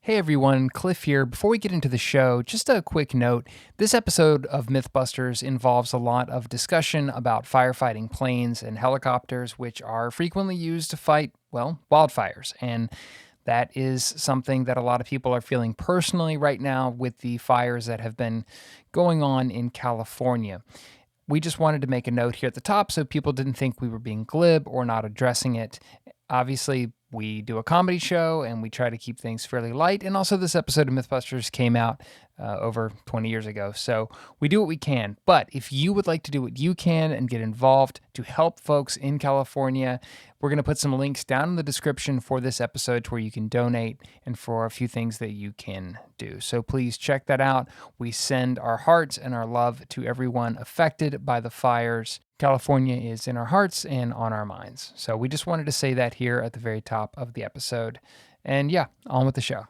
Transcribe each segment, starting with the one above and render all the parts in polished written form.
Hey everyone, Cliff here. Before we get into the show, just a quick note. This episode of Mythbusters involves a lot of discussion about firefighting planes and helicopters, which are frequently used to fight, wildfires. And that is something that a lot of people are feeling personally right now with the fires that have been going on in California. We just wanted to make a note here at the top so people didn't think we were being glib or not addressing it. Obviously, we do a comedy show and we try to keep things fairly light. And also, this episode of Mythbusters came out over 20 years ago. So we do what we can. But if you would like to do what you can and get involved to help folks in California, we're going to put some links down in the description for this episode to where you can donate and for a few things that you can do. So please check that out. We send our hearts and our love to everyone affected by the fires. California is in our hearts and on our minds. So we just wanted to say that here at the very top of the episode. And yeah, on with the show.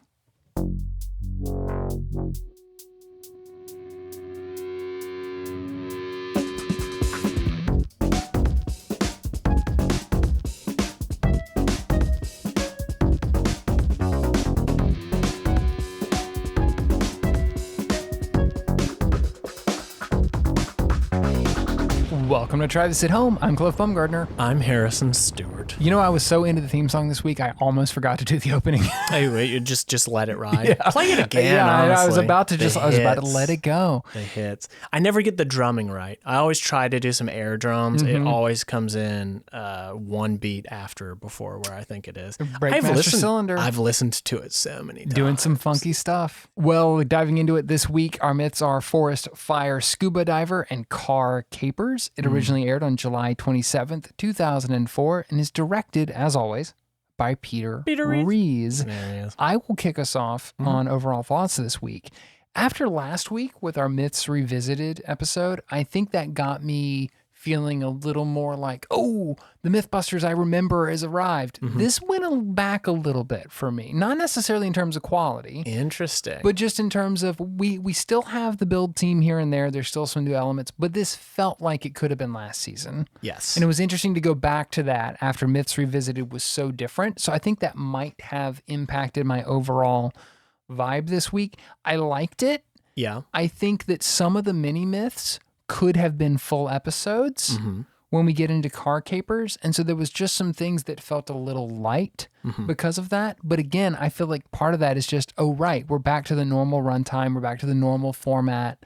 Welcome to Try This at Home. I'm Cliff Bumgardner. I'm Harrison Stewart. You know, I was so into the theme song this week, I almost forgot to do the opening. Hey, wait, you just let it ride. Yeah. Play it again. Yeah, honestly. I was about to let it go. The hits. I never get the drumming right. I always try to do some air drums. It always comes in one beat before where I think it is. Breakmaster Cylinder. I've listened to it so many times. Doing some funky stuff. Well, diving into it this week, our myths are forest fire, scuba diver, and car capers. It originally aired on July 27th, 2004, and is directed, as always, by Peter Rees. There he is. I will kick us off on overall thoughts this week. After last week with our Myths Revisited episode, I think that got me feeling a little more like, oh, the Mythbusters I remember has arrived. This went back a little bit for me. Not necessarily in terms of quality. Interesting. But just in terms of, we still have the build team here and there. There's still some new elements, but this felt like it could have been last season. Yes. And it was interesting to go back to that after Myths Revisited was so different. So I think that might have impacted my overall vibe this week. I liked it. Yeah. I think that some of the mini myths could have been full episodes when we get into car capers. And so there was just some things that felt a little light because of that. But again, I feel like part of that is just, oh, right, we're back to the normal runtime. We're back to the normal format.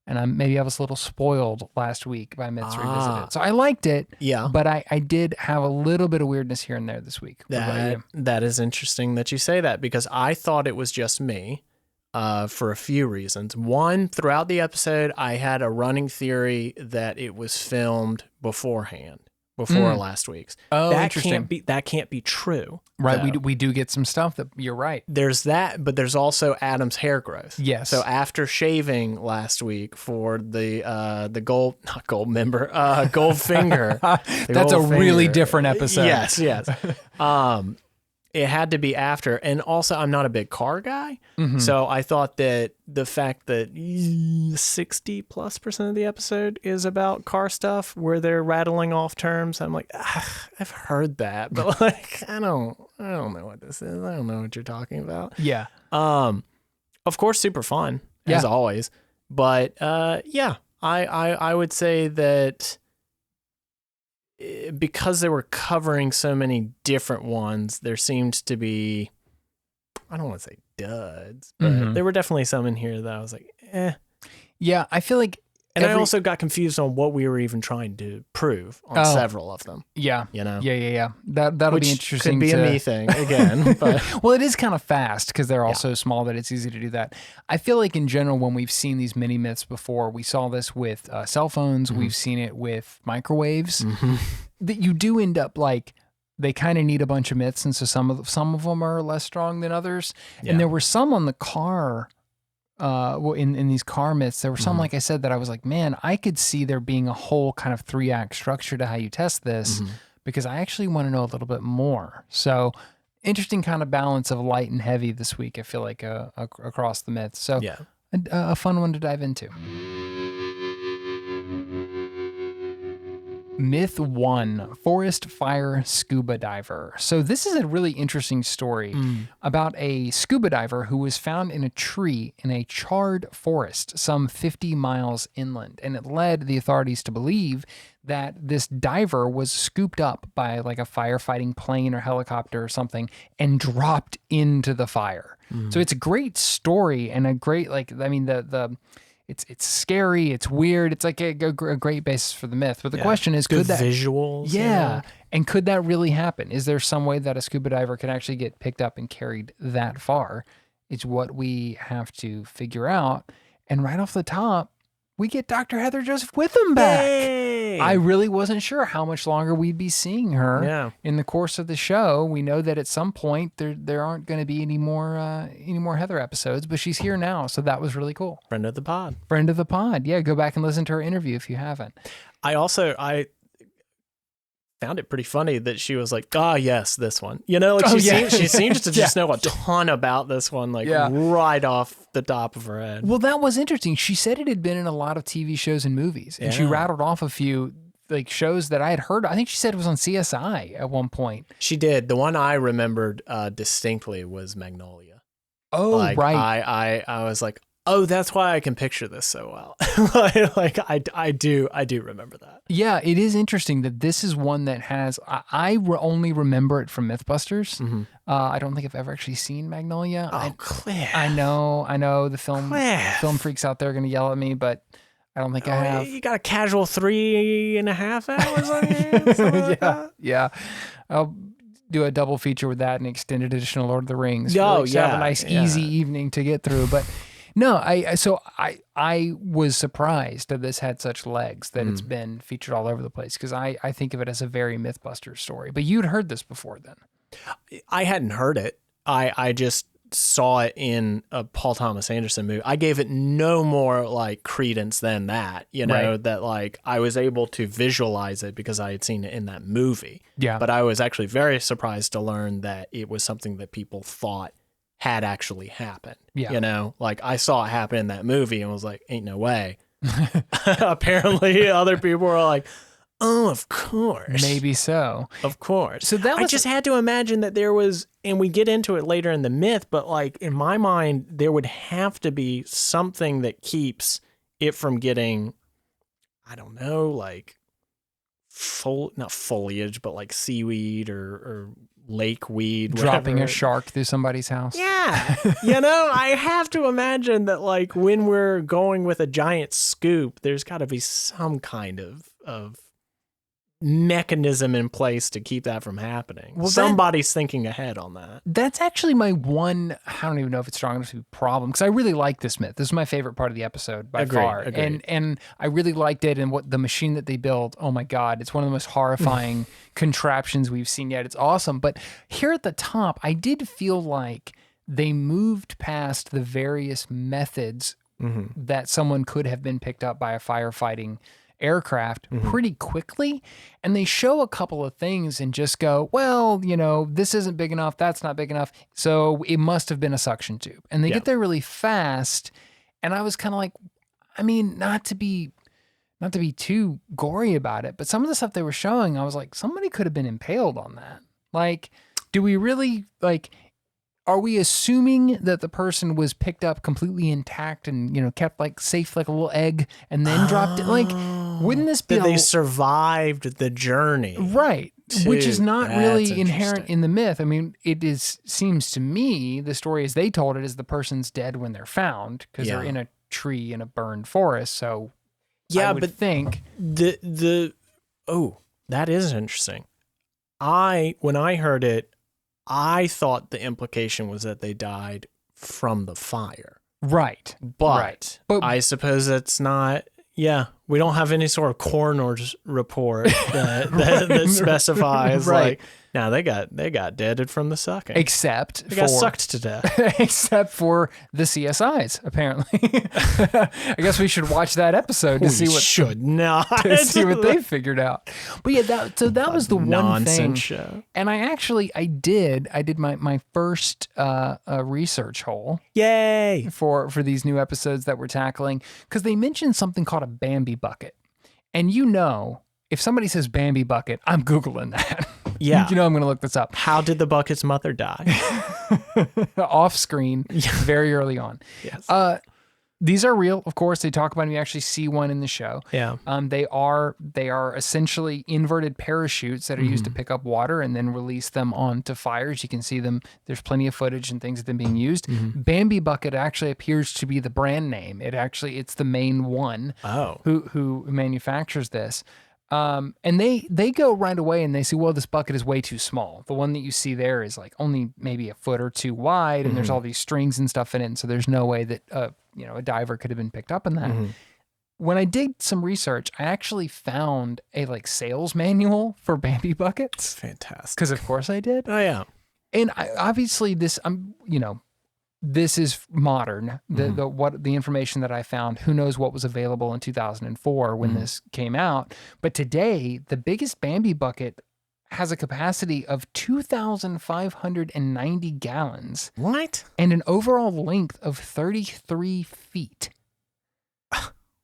And maybe I was a little spoiled last week by Myths Revisited. So I liked it. Yeah. But I did have a little bit of weirdness here and there this week. What about you? That is interesting that you say that because I thought it was just me. For a few reasons. One, throughout the episode, I had a running theory that it was filmed beforehand, before last week's. Oh, that interesting. That can't be true. Right, we do get some stuff that you're right. There's that, but there's also Adam's hair growth. Yes. So after shaving last week for the gold finger. That's a really different episode. Yes. It had to be after. And also, I'm not a big car guy. So I thought that the fact that 60+% of the episode is about car stuff where they're rattling off terms, I'm like, I've heard that, but like, I don't know what this is. I don't know what you're talking about. Yeah. Of course, super fun as always. But yeah, I would say that because they were covering so many different ones, there seemed to be, I don't want to say duds, but there were definitely some in here that I was like, eh. Yeah, I feel like... And I also got confused on what we were even trying to prove on several of them. Yeah. You know? Yeah. That'll be interesting. Could be a me thing again. But well, it is kind of fast because they're all so small that it's easy to do that. I feel like in general, when we've seen these mini myths before, we saw this with cell phones. We've seen it with microwaves. That you do end up like, they kind of need a bunch of myths. And so some of them are less strong than others. Yeah. And there were some on the car... in these car myths, there were some, like I said, that I was like, man, I could see there being a whole kind of 3-act structure to how you test this because I actually want to know a little bit more. So interesting kind of balance of light and heavy this week, I feel like, across the myths. So a, a fun one to dive into. Myth 1, Forest Fire Scuba Diver. So this is a really interesting story about a scuba diver who was found in a tree in a charred forest some 50 miles inland. And it led the authorities to believe that this diver was scooped up by like a firefighting plane or helicopter or something and dropped into the fire. So it's a great story and a great, it's scary, it's weird, it's like a great basis for the myth. But the question is, could that visuals? Yeah, and could that really happen? Is there some way that a scuba diver can actually get picked up and carried that far? It's what we have to figure out. And right off the top, we get Dr. Heather Joseph Witham back. Yay! I really wasn't sure how much longer we'd be seeing her in the course of the show. We know that at some point there aren't going to be any more Heather episodes, but she's here now, so that was really cool. Friend of the pod. Friend of the pod. Yeah, go back and listen to her interview if you haven't. I found it pretty funny that she was like, yes, this one. You know, like she seems to just know a ton about this one, right off the top of her head. Well, that was interesting. She said it had been in a lot of TV shows and movies, and she rattled off a few like shows that I had heard. I think she said it was on CSI at one point. She did. The one I remembered distinctly was Magnolia. Oh, right. I was like, oh, that's why I can picture this so well. I do remember that. Yeah, it is interesting that this is one that has. Only remember it from Mythbusters. Mm-hmm. I don't think I've ever actually seen Magnolia. Cliff. I know. The film freaks out there are going to yell at me, but I don't think I have. You got a casual 3.5 hours on your hands. Yeah. I'll do a double feature with that and extended edition of Lord of the Rings. Have a nice easy evening to get through, but. No, I was surprised that this had such legs, that it's been featured all over the place, because I think of it as a very Mythbusters story. But you'd heard this before then. I hadn't heard it. I just saw it in a Paul Thomas Anderson movie. I gave it no more like credence than that, that like I was able to visualize it because I had seen it in that movie. Yeah. But I was actually very surprised to learn that it was something that people thought had actually happened. Yeah. Like I saw it happen in that movie and was like, ain't no way. Apparently other people were like, oh, of course. Maybe so. Of course. So I just had to imagine that there was, and we get into it later in the myth, but like in my mind, there would have to be something that keeps it from getting, I don't know, like not foliage, but like seaweed or lake weed, dropping a shark through somebody's house. Yeah. I have to imagine that like when we're going with a giant scoop, there's got to be some kind of mechanism in place to keep that from happening. Well, somebody's thinking ahead on that. That's actually my one, I don't even know if it's strong enough to be a problem, because I really like this myth. This is my favorite part of the episode by far. And I really liked it, and what the machine that they built, oh my God, it's one of the most horrifying contraptions we've seen yet. It's awesome. But here at the top, I did feel like they moved past the various methods that someone could have been picked up by a firefighting aircraft pretty quickly, and they show a couple of things and just go, well, this isn't big enough, that's not big enough, so it must have been a suction tube. And they get there really fast, and I was kind of like, I mean, not to be too gory about it, but some of the stuff they were showing, I was like, somebody could have been impaled on that. Like, do we really, like, are we assuming that the person was picked up completely intact and, kept like safe like a little egg and then dropped it? Like, wouldn't this be... That they survived the journey. Right. Which is not really inherent in the myth. I mean, seems to me, the story as they told it is the person's dead when they're found because they're in a tree in a burned forest. So I would think... that is interesting. When I heard it, I thought the implication was that they died from the fire. Right. But I suppose that's not, we don't have any sort of coroner's report that specifies like, now they got deaded from the sucking. Except they got sucked to death. Except for the CSIs, apparently. I guess we should watch that episode to see what they figured out. But yeah, that was the one thing. Show. And I did my first research hole. Yay! For these new episodes that we're tackling, because they mentioned something called a Bambi bucket. And if somebody says Bambi bucket, I'm Googling that. Yeah. You know I'm going to look this up. How did the bucket's mother die? Off screen, very early on. Yes. These are real, of course. They talk about them. You actually see one in the show. Yeah. They are essentially inverted parachutes that are used to pick up water and then release them onto fires. You can see them. There's plenty of footage and things of them being used. Bambi bucket actually appears to be the brand name. It's the main one. Who manufactures this. And they go right away and they say, well, this bucket is way too small. The one that you see there is like only maybe a foot or two wide, and there's all these strings and stuff in it. And so there's no way that a diver could have been picked up in that. When I did some research, I actually found a sales manual for Bambi buckets. Fantastic. Because of course I did. Oh yeah. And obviously this is modern. The information that I found, who knows what was available in 2004 when this came out. But today, the biggest Bambi bucket has a capacity of 2,590 gallons. What? And an overall length of 33 feet.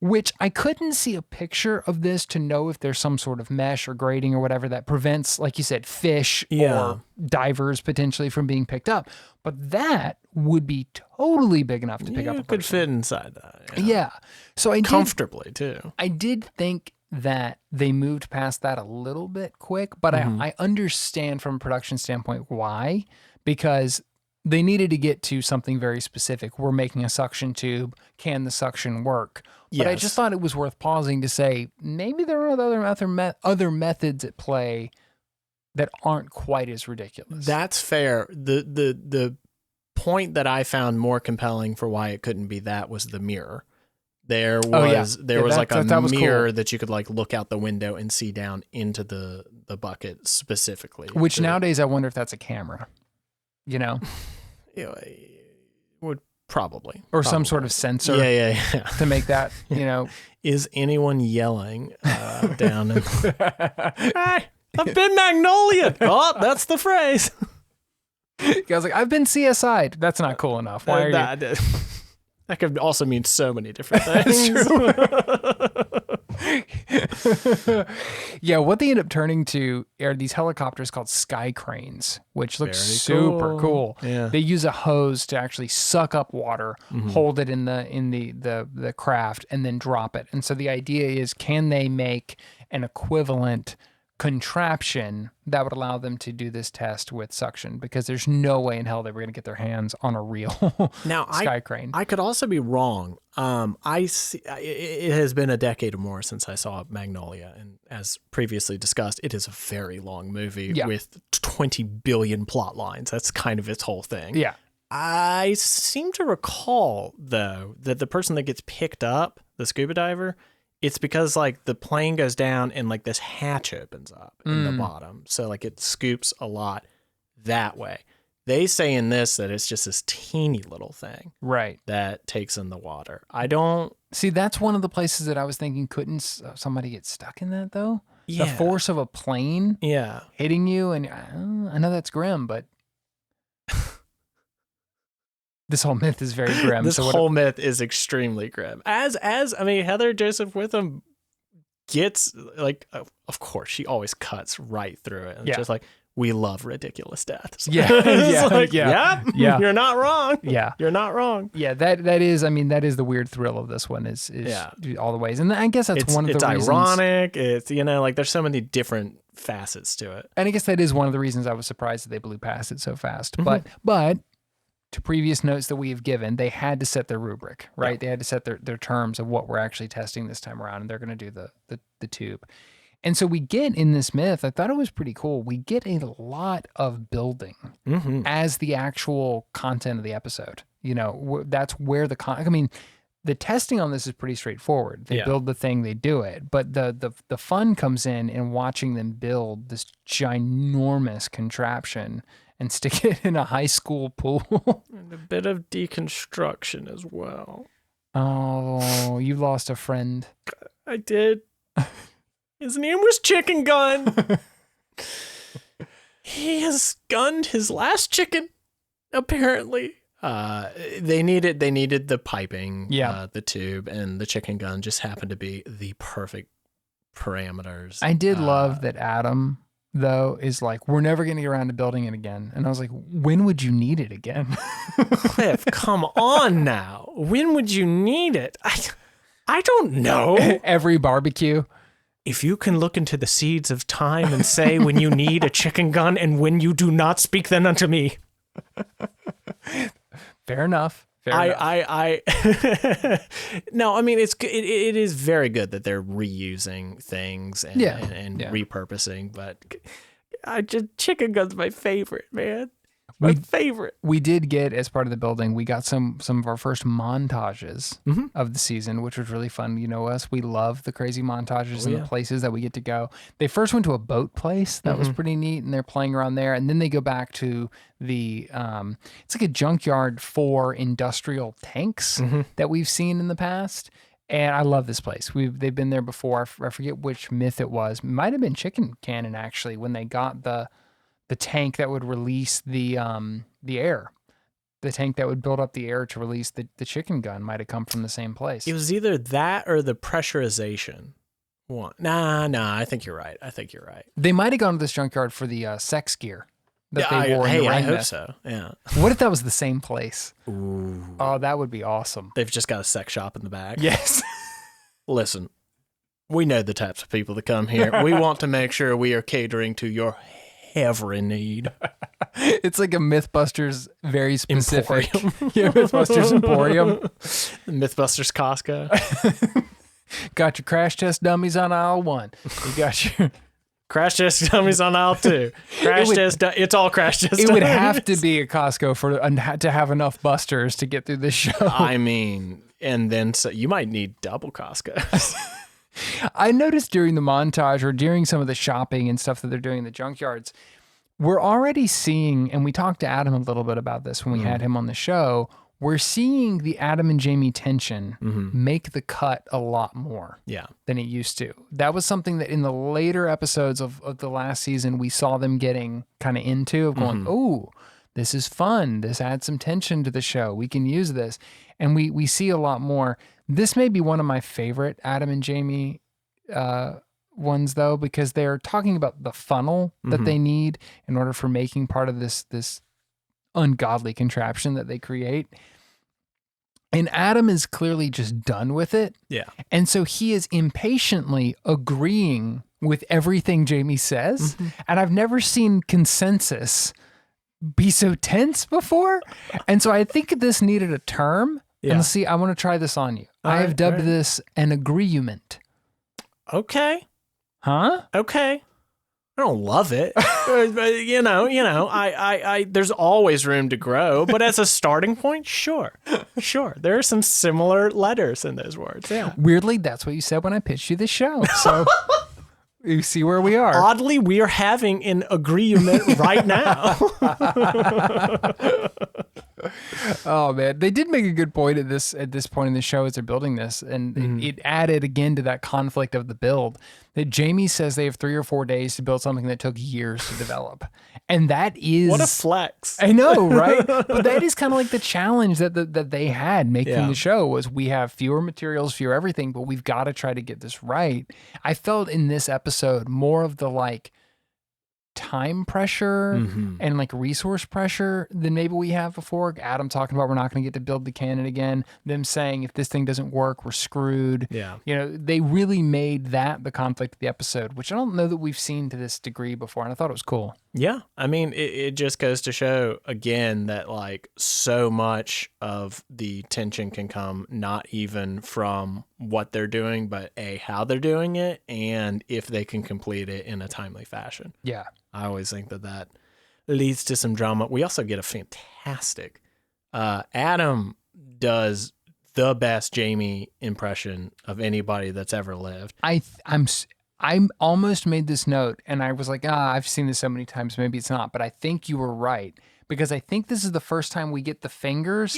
Which I couldn't see a picture of this to know if there's some sort of mesh or grating or whatever that prevents, like you said, fish or divers potentially from being picked up. But that would be totally big enough to pick up a person. Could fit inside that. Yeah. So comfortably too. I did think that they moved past that a little bit quick, but I understand from a production standpoint why, because they needed to get to something very specific. We're making a suction tube. Can the suction work? But I just thought it was worth pausing to say maybe there are other methods at play that aren't quite as ridiculous. That's fair. The point that I found more compelling for why it couldn't be that was the mirror. There was like a mirror that you could look out the window and see down into the bucket specifically. Which nowadays I wonder if that's a camera. Would probably. Or some sort of sensor. Yeah. To make that, Is anyone yelling down? Hey, I've been Magnolia. Oh, that's the phrase. I was like, I've been CSI'd. That's not cool enough. Why are you? That could also mean so many different things. Yeah, what they end up turning to are these helicopters called sky cranes, which looks super cool. Yeah. They use a hose to actually suck up water, hold it in the craft, and then drop it. And so the idea is, can they make an equivalent contraption that would allow them to do this test with suction? Because there's no way in hell they were going to get their hands on a real sky crane. I could also be wrong. I see, it has been a decade or more since I saw Magnolia, and as previously discussed, it is a very long movie with 20 billion plot lines. That's kind of its whole thing. Yeah. I seem to recall, though, that the person that gets picked up, the scuba diver, it's because the plane goes down and this hatch opens up in the bottom. So it scoops a lot that way. They say in this that it's just this teeny little thing. Right. That takes in the water. I don't... See, that's one of the places that I was thinking, couldn't somebody get stuck in that though? Yeah. The force of a plane hitting you, and I know that's grim, but this whole myth is very grim. This whole myth is extremely grim. Heather Joseph Witham gets of course she always cuts right through it. And it's just we love ridiculous deaths. Yeah. You're not wrong. Yeah. You're not wrong. Yeah, that is the weird thrill of this one is all the ways. And I guess that's one of the reasons. It's ironic. It's, there's so many different facets to it. And I guess that is one of the reasons I was surprised that they blew past it so fast. But to previous notes that we have given, they had to set their rubric, right? Yeah. They had to set their terms of what we're actually testing this time around, and they're going to do the tube. And so we get in this myth, I thought it was pretty cool, we get a lot of building as the actual content of the episode. That's where the testing on this is pretty straightforward. They build the thing, they do it. But the fun comes in watching them build this ginormous contraption and stick it in a high school pool. And a bit of deconstruction as well. Oh, you lost a friend. I did. His name was Chicken Gun. He has gunned his last chicken, apparently. They needed the piping, the tube, and the chicken gun just happened to be the perfect parameters. I did love that Adam, though, is like, we're never going to get around to building it again. And I was like, when would you need it again? Cliff, come on now. When would you need it? I don't know. Every barbecue. If you can look into the seeds of time and say when you need a chicken gun and when you do not, speak then unto me. Fair enough. No, I mean, it is very good that they're reusing things and repurposing, but chicken gun's my favorite, man. My favorite. We did get, as part of the building, we got some of our first montages of the season, which was really fun. You know us, we love the crazy montages and the places that we get to go. They first went to a boat place. That was pretty neat, and they're playing around there. And then they go back to the, it's like a junkyard for industrial tanks that we've seen in the past. And I love this place. They've been there before. I forget which myth it was. It might have been Chicken Cannon, actually, when they got the tank that would release the air. The tank that would build up the air to release the chicken gun might have come from the same place. It was either that or the pressurization one. Nah, I think you're right. They might have gone to this junkyard for the sex gear that they wore in the ring. I hope so, yeah. What if that was the same place? Ooh. Oh, that would be awesome. They've just got a sex shop in the back. Yes. Listen, we know the types of people that come here. We want to make sure we are catering to your every need. It's like a Mythbusters very specific Emporium. Yeah, Mythbusters Emporium. Mythbusters Costco. Got your crash test dummies on aisle 1. You got your crash test dummies on aisle 2. It's all crash test dummies. It would have to be a Costco to have enough busters to get through this show. I mean, and then so you might need double Costco's. I noticed during the montage or during some of the shopping and stuff that they're doing in the junkyards, we're already seeing, and we talked to Adam a little bit about this when we had him on the show, we're seeing the Adam and Jamie tension make the cut a lot more than it used to. That was something that in the later episodes of the last season, we saw them getting kind of into, of going, oh, this is fun. This adds some tension to the show. We can use this. And we see a lot more. This may be one of my favorite Adam and Jamie ones, though, because they're talking about the funnel that they need in order for making part of this ungodly contraption that they create. And Adam is clearly just done with it. Yeah. And so he is impatiently agreeing with everything Jamie says. And I've never seen consensus be so tense before. And so I think this needed a term. Yeah. And see, I want to try this on you. I have dubbed this an agreement. Okay. Huh? Okay. I don't love it. But, I there's always room to grow, but as a starting point, sure. There are some similar letters in those words. Yeah. Weirdly, that's what you said when I pitched you the show. So you see where we are. Oddly, we are having an agreement right now. Oh man, they did make a good point at this point in the show as they're building this, and it added again to that conflict of the build. That Jamie says they have 3 or 4 days to build something that took years to develop, and that is what a flex. I know, right? But that is kind of like the challenge that they had making the show was we have fewer materials, fewer everything, but we've got to try to get this right. I felt in this episode more of the like time pressure and like resource pressure than maybe we have before. Adam talking about we're not going to get to build the cannon again. Them saying if this thing doesn't work, we're screwed. Yeah. They really made that the conflict of the episode, which I don't know that we've seen to this degree before. And I thought it was cool. Yeah. I mean, it just goes to show again that like so much of the tension can come not even from what they're doing, but how they're doing it and if they can complete it in a timely fashion. Yeah. I always think that leads to some drama. We also get a fantastic, Adam does the best Jamie impression of anybody that's ever lived. I'm almost made this note and I was like, I've seen this so many times. Maybe it's not, but I think you were right because I think this is the first time we get the fingers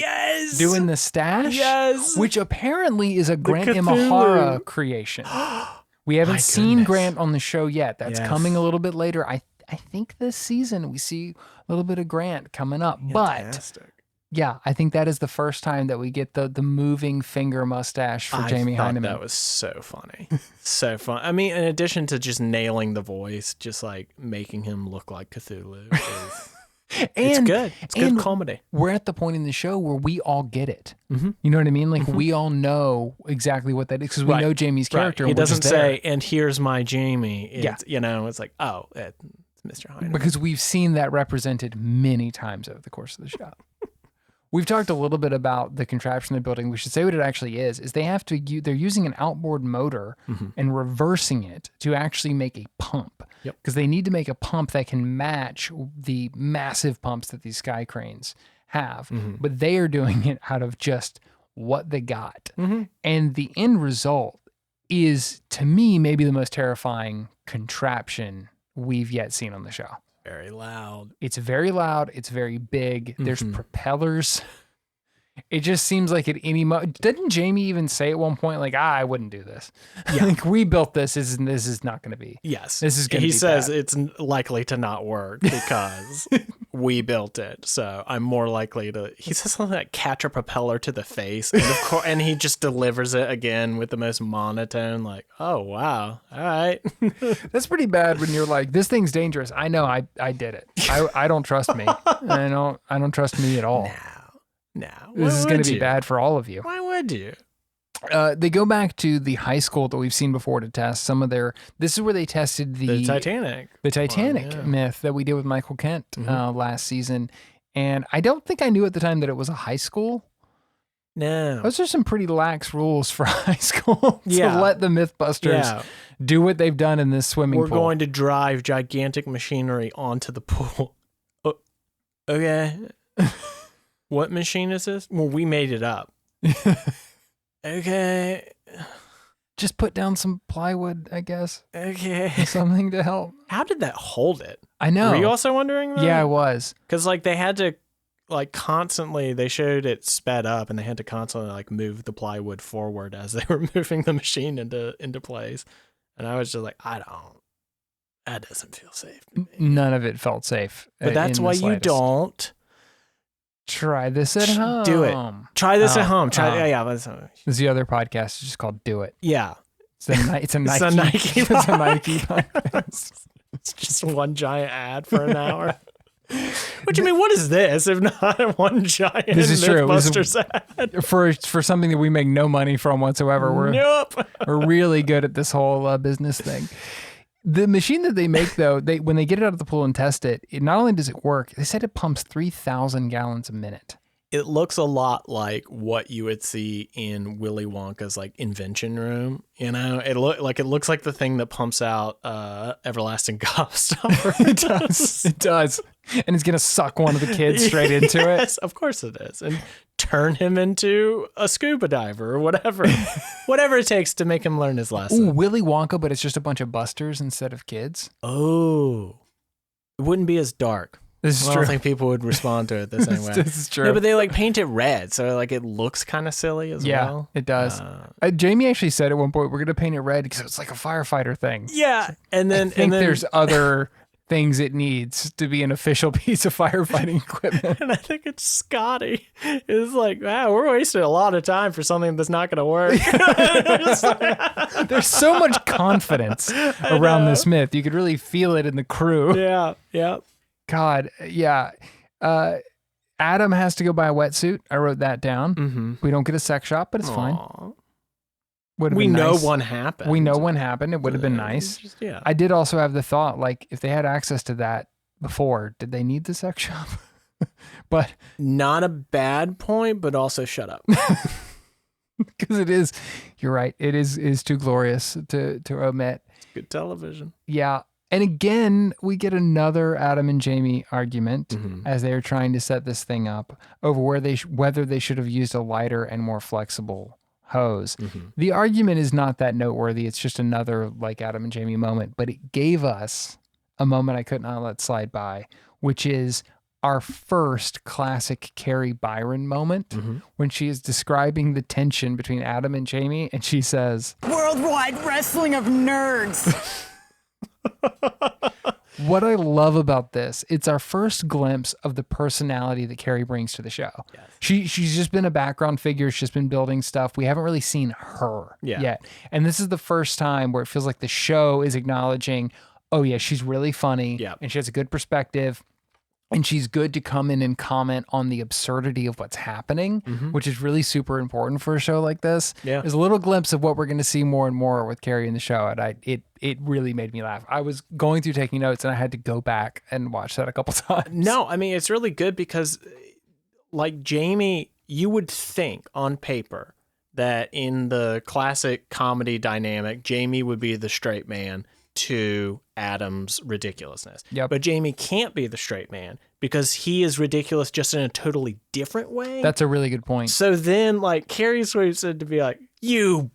doing the stash, which apparently is a Grant Imahara creation. We haven't seen Grant on the show yet. That's coming a little bit later. I think this season we see a little bit of Grant coming up, fantastic. Yeah, I think that is the first time that we get the moving finger mustache for Jamie thought Hyneman. That was so funny. So fun. I mean, in addition to just nailing the voice, just like making him look like Cthulhu. It's good. It's good comedy. We're at the point in the show where we all get it. Mm-hmm. You know what I mean? Like we all know exactly what that is because we know Jamie's character. He and doesn't say, and here's my Jamie. It's, Yeah. It's like, oh, it's Mr. Hyneman. Because we've seen that represented many times over the course of the show. We've talked a little bit about the contraption they're building. We should say what it actually is they have to they're using an outboard motor and reversing it to actually make a pump. Yep. Because they need to make a pump that can match the massive pumps that these sky cranes have. But they are doing it out of just what they got. And the end result is, to me, maybe the most terrifying contraption we've yet seen on the show. Very loud. It's very loud. It's very big. There's propellers. It just seems like at any moment. Didn't Jamie even say at one point, like, I wouldn't do this? Yeah. Like, we built this. This is not going to be. Yes. This is going to be He says bad. it's likely to not work because we built it. So I'm more likely to. He says something like catch a propeller to the face. And, of course, and he just delivers it again with the most monotone, like, oh, wow. All right. That's pretty bad when you're like, this thing's dangerous. I know I did it. I don't trust me. I don't trust me at all. No. This is going to be bad for all of you. Why would you? They go back to the high school that we've seen before to test some of their. This is where they tested the Titanic. The Titanic myth that we did with Michael Kent last season. And I don't think I knew at the time that it was a high school. No. Those are some pretty lax rules for high school to let the Mythbusters do what they've done in this swimming pool. We're going to drive gigantic machinery onto the pool. Oh, okay. What machine is this? Well, we made it up. Okay. Just put down some plywood, I guess. Okay. Something to help. How did that hold it? I know. Were you also wondering that? Yeah, I was. Because like they had to like constantly, they showed it sped up and they had to constantly like move the plywood forward as they were moving the machine into place. And I was just like, that doesn't feel safe to me. None of it felt safe. But that's why you don't. Try this at home. Do it. Try this at home. There's the other podcast. It's just called Do It. Yeah. It's a Nike. It's a Nike podcast. It's just one giant ad for an hour. What do you mean? What is this if not one giant Mythbusters ad? For something that we make no money from whatsoever. We're really good at this whole business thing. The machine that they make, though, when they get it out of the pool and test it, not only does it work, they said it pumps 3,000 gallons a minute. It looks a lot like what you would see in Willy Wonka's like invention room. You know, it looks like the thing that pumps out everlasting gobstopper. It does. And it's gonna suck one of the kids straight into it. Yes, of course it is, and turn him into a scuba diver or whatever it takes to make him learn his lesson. Ooh, Willy Wonka, but it's just a bunch of busters instead of kids. Oh, it wouldn't be as dark. This is true. I don't think people would respond to it the same way. This is true. No, but they like paint it red, so like it looks kind of silly as well. Yeah, it does. Jamie actually said at one point, we're going to paint it red because it's like a firefighter thing. Yeah, and then there's other things it needs to be an official piece of firefighting equipment. And I think it's Scotty. It's like, wow, we're wasting a lot of time for something that's not going to work. There's so much confidence around this myth. You could really feel it in the crew. Yeah. God, yeah. Adam has to go buy a wetsuit. I wrote that down. Mm-hmm. We don't get a sex shop, but it's fine. We know one happened. We know one happened. It would have been nice. I did also have the thought, like, if they had access to that before, did they need the sex shop? But not a bad point, but also shut up. Because it is, you're right. It is too glorious to omit. It's good television. Yeah. And again, we get another Adam and Jamie argument as they are trying to set this thing up over whether they should have used a lighter and more flexible hose. The argument is not that noteworthy. It's just another like Adam and Jamie moment, but it gave us a moment I could not let slide by, which is our first classic Carrie Byron moment when she is describing the tension between Adam and Jamie, and she says, "Worldwide wrestling of nerds." What I love about this, it's our first glimpse of the personality that Carrie brings to the show. Yes. She's just been a background figure. She's been building stuff. We haven't really seen her yet. And this is the first time where it feels like the show is acknowledging, oh yeah, she's really funny and she has a good perspective. And she's good to come in and comment on the absurdity of what's happening, which is really super important for a show like this. Yeah. There's a little glimpse of what we're going to see more and more with Carrie in the show. And it really made me laugh. I was going through taking notes and I had to go back and watch that a couple times. No, I mean, it's really good because like Jamie, you would think on paper that in the classic comedy dynamic, Jamie would be the straight man to Adam's ridiculousness. Yep. But Jamie can't be the straight man because he is ridiculous just in a totally different way. That's a really good point. So then like Carrie swoops in to be like, you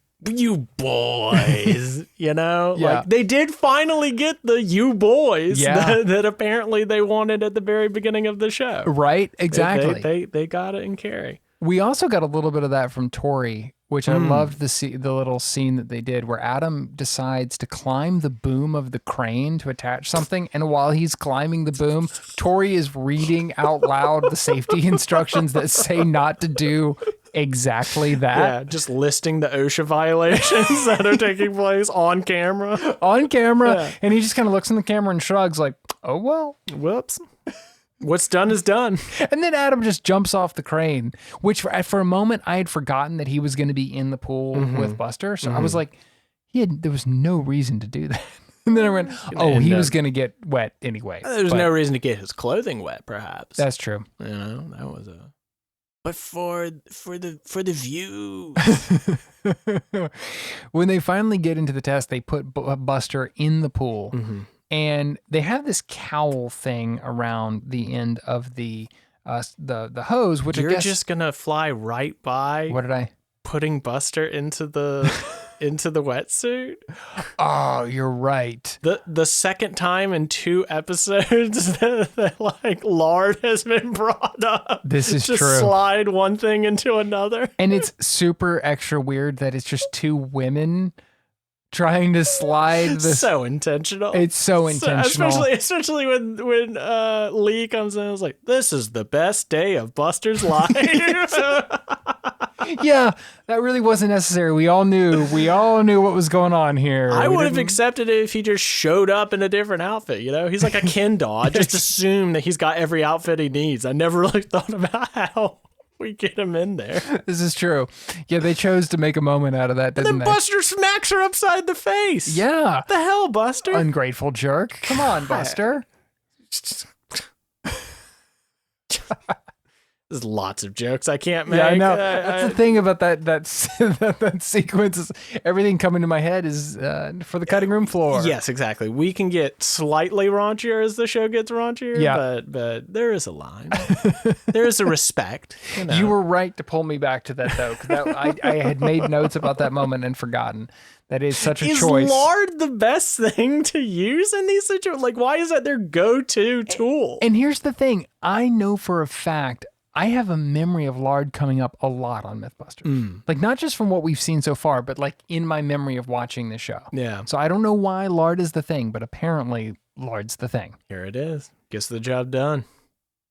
boys, you know? Yeah. Like they did finally get the you boys that apparently they wanted at the very beginning of the show. Right? Exactly. They got it in Carrie. We also got a little bit of that from Tori, which I loved the little scene that they did where Adam decides to climb the boom of the crane to attach something. And while he's climbing the boom, Tori is reading out loud the safety instructions that say not to do exactly that. Yeah, just listing the OSHA violations that are taking place on camera. On camera. Yeah. And he just kind of looks in the camera and shrugs like, oh, well. Whoops. What's done is done. And then Adam just jumps off the crane, which for a moment I had forgotten that he was going to be in the pool with Buster. So I was like, there was no reason to do that. And then I went, oh, he was going to get wet anyway. There's no reason to get his clothing wet, perhaps. That's true. You know, that was a... But for the view. When they finally get into the test, they put Buster in the pool. And they have this cowl thing around the end of the hose, which You're I guess... just going to fly right by... What did I... Putting Buster into the wetsuit? Oh, you're right. The second time in 2 episodes that like lard has been brought up. This is just true. Slide one thing into another. And it's super extra weird that it's just 2 women trying to slide this. So intentional. It's so intentional. Especially when Lee comes in and is like, this is the best day of Buster's life. Yeah, that really wasn't necessary. We all knew what was going on here. I would have accepted it if he just showed up in a different outfit, you know? He's like a Ken doll. I just assume that he's got every outfit he needs. I never really thought about how we get him in there. This is true. Yeah, they chose to make a moment out of that, didn't and then Buster smacks her upside the face. Yeah. What the hell, Buster? Ungrateful jerk. Come on, Buster. There's lots of jokes I can't make. Yeah, I know. That's the thing about that sequence is everything coming to my head is for the cutting room floor. Yes, exactly. We can get slightly raunchier as the show gets raunchier, but there is a line. There is a respect. You know. You were right to pull me back to that, though, because I had made notes about that moment and forgotten. That is such a choice. Is lard the best thing to use in these situations? Like, why is that their go-to tool? And here's the thing. I know for a fact I have a memory of lard coming up a lot on Mythbusters. Like, not just from what we've seen so far, but like in my memory of watching the show. Yeah. So I don't know why lard is the thing, but apparently lard's the thing. Here it is. Gets the job done.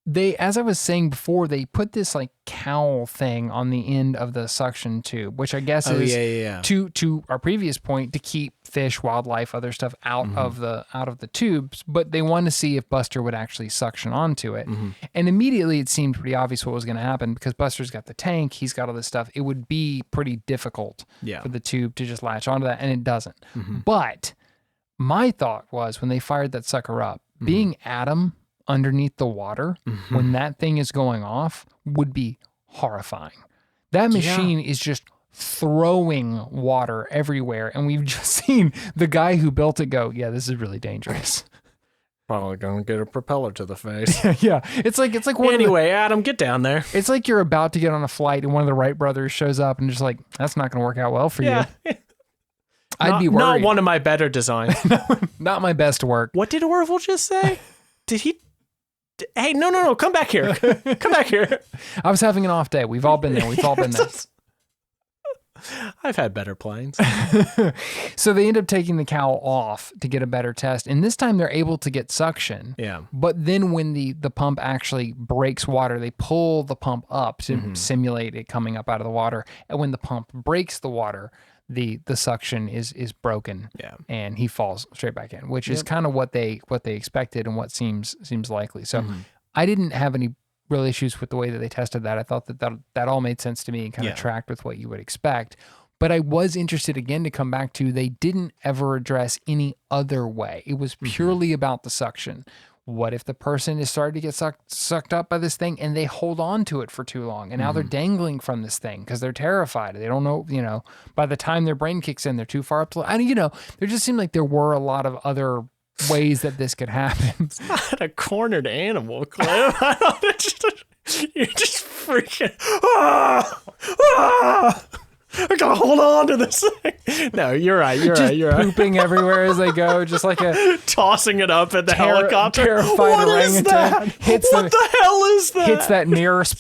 They, as I was saying before, they put this like cowl thing on the end of the suction tube, which I guess is to our previous point, to keep fish, wildlife, other stuff out of the tubes. But they wanted to see if Buster would actually suction onto it. And immediately it seemed pretty obvious what was going to happen because Buster's got the tank, he's got all this stuff. It would be pretty difficult for the tube to just latch onto that, and it doesn't. But my thought was when they fired that sucker up, being Adam underneath the water when that thing is going off would be horrifying. That machine is just throwing water everywhere, and we've just seen the guy who built it go, yeah, this is really dangerous. Probably gonna get a propeller to the face. Yeah, it's like anyway, Adam, get down there. It's like you're about to get on a flight and one of the Wright brothers shows up and just like, that's not gonna work out well for you. I'd be worried. Not one of my better designs. Not my best work. What did Orville just say? Did he? Hey, no, come back here. Come back here. I was having an off day. We've all been there. I've had better planes. So they end up taking the cowl off to get a better test. And this time they're able to get suction. Yeah. But then when the pump actually breaks water, they pull the pump up to simulate it coming up out of the water. And when the pump breaks the water, the suction is broken. Yeah. And he falls straight back in, which is kind of what they expected and what seems likely. So I didn't have any real issues with the way that they tested that. I thought that all made sense to me and kind of tracked with what you would expect. But I was interested again to come back to, they didn't ever address any other way. It was purely about the suction. What if the person is starting to get sucked up by this thing and they hold on to it for too long and now they're dangling from this thing because they're terrified. They don't know, by the time their brain kicks in, they're too far up to, there just seemed like there were a lot of other ways that this could happen. It's not a cornered animal, Cliff. You're just freaking. I gotta hold on to this thing. No, you're right. You're pooping everywhere as they go, just like a tossing it up at the helicopter. Terrified what orangutan. is that? What the hell is that? Hits that nearest.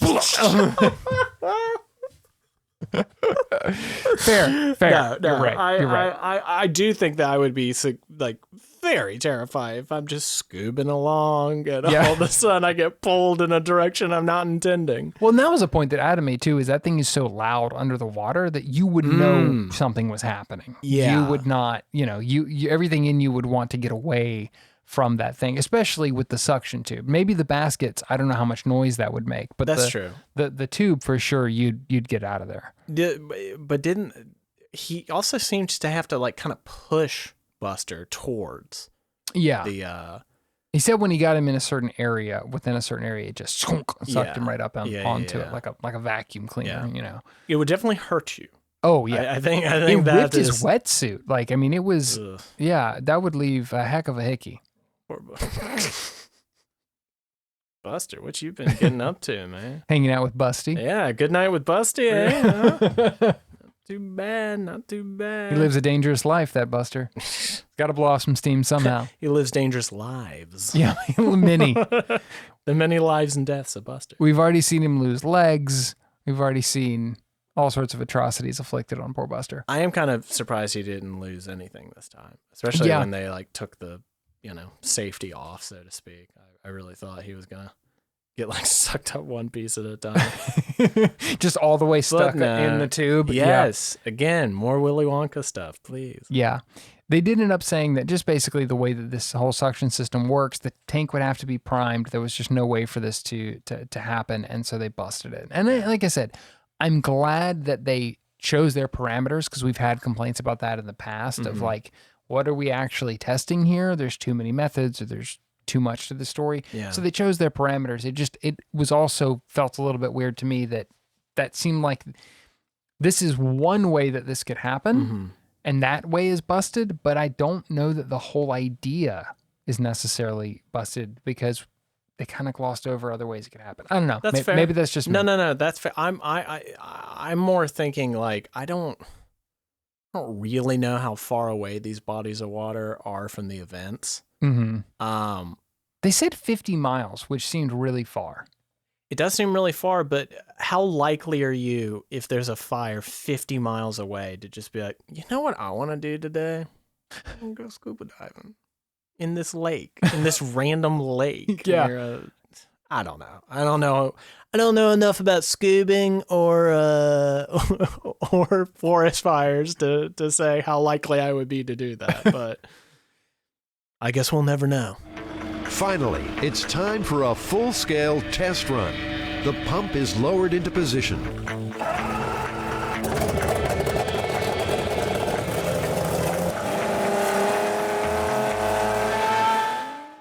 Fair. No, you're right. I do think that I would be like very terrified if I'm just scoobing along and all of a sudden I get pulled in a direction I'm not intending. Well, and that was a point that Adam made too, is that thing is so loud under the water that you would know something was happening. Yeah. You would not, you everything in you would want to get away from that thing, especially with the suction tube. Maybe the baskets, I don't know how much noise that would make, but that's true. The tube for sure, you'd get out of there. But didn't he also seems to have to like kind of push Buster towards the he said when he got him in a certain area, within a certain area, it just sucked him right up onto it like a vacuum cleaner, It would definitely hurt you. Oh yeah. I think it that ripped his wetsuit. Like, I mean, it was that would leave a heck of a hickey. Poor Buster, what you been getting up to, man? Hanging out with Busty. Yeah, good night with Busty, eh? Not too bad. He lives a dangerous life, that Buster. Got to blow off some steam somehow. He lives dangerous lives. Yeah, many. The many lives and deaths of Buster. We've already seen him lose legs. We've already seen all sorts of atrocities afflicted on poor Buster. I am kind of surprised he didn't lose anything this time, especially when they like took the safety off, so to speak. I really thought he was gonna get like sucked up one piece at a time. Just all the way stuck in the tube. Yes. Yeah. Again, more Willy Wonka stuff, please. Yeah. They did end up saying that just basically the way that this whole suction system works, the tank would have to be primed. There was just no way for this to happen, and so they busted it. And like I said, I'm glad that they chose their parameters, because we've had complaints about that in the past of like, what are we actually testing here? There's too many methods, or there's too much to the story. Yeah. So they chose their parameters. It was also felt a little bit weird to me that seemed like this is one way that this could happen, and that way is busted, but I don't know that the whole idea is necessarily busted, because they kind of glossed over other ways it could happen. I don't know. That's fair. Maybe that's just me. No. That's fair. I'm more thinking like I don't really know how far away these bodies of water are from the events. They said 50 miles, which seemed really far. It does seem really far, but how likely are you, if there's a fire 50 miles away, to just be like, you know what I want to do today? I'm going to go scuba diving in this lake, in this random lake. Yeah. I don't know. I don't know enough about scubaing or forest fires to say how likely I would be to do that, but I guess we'll never know. Finally, it's time for a full-scale test run. The pump is lowered into position.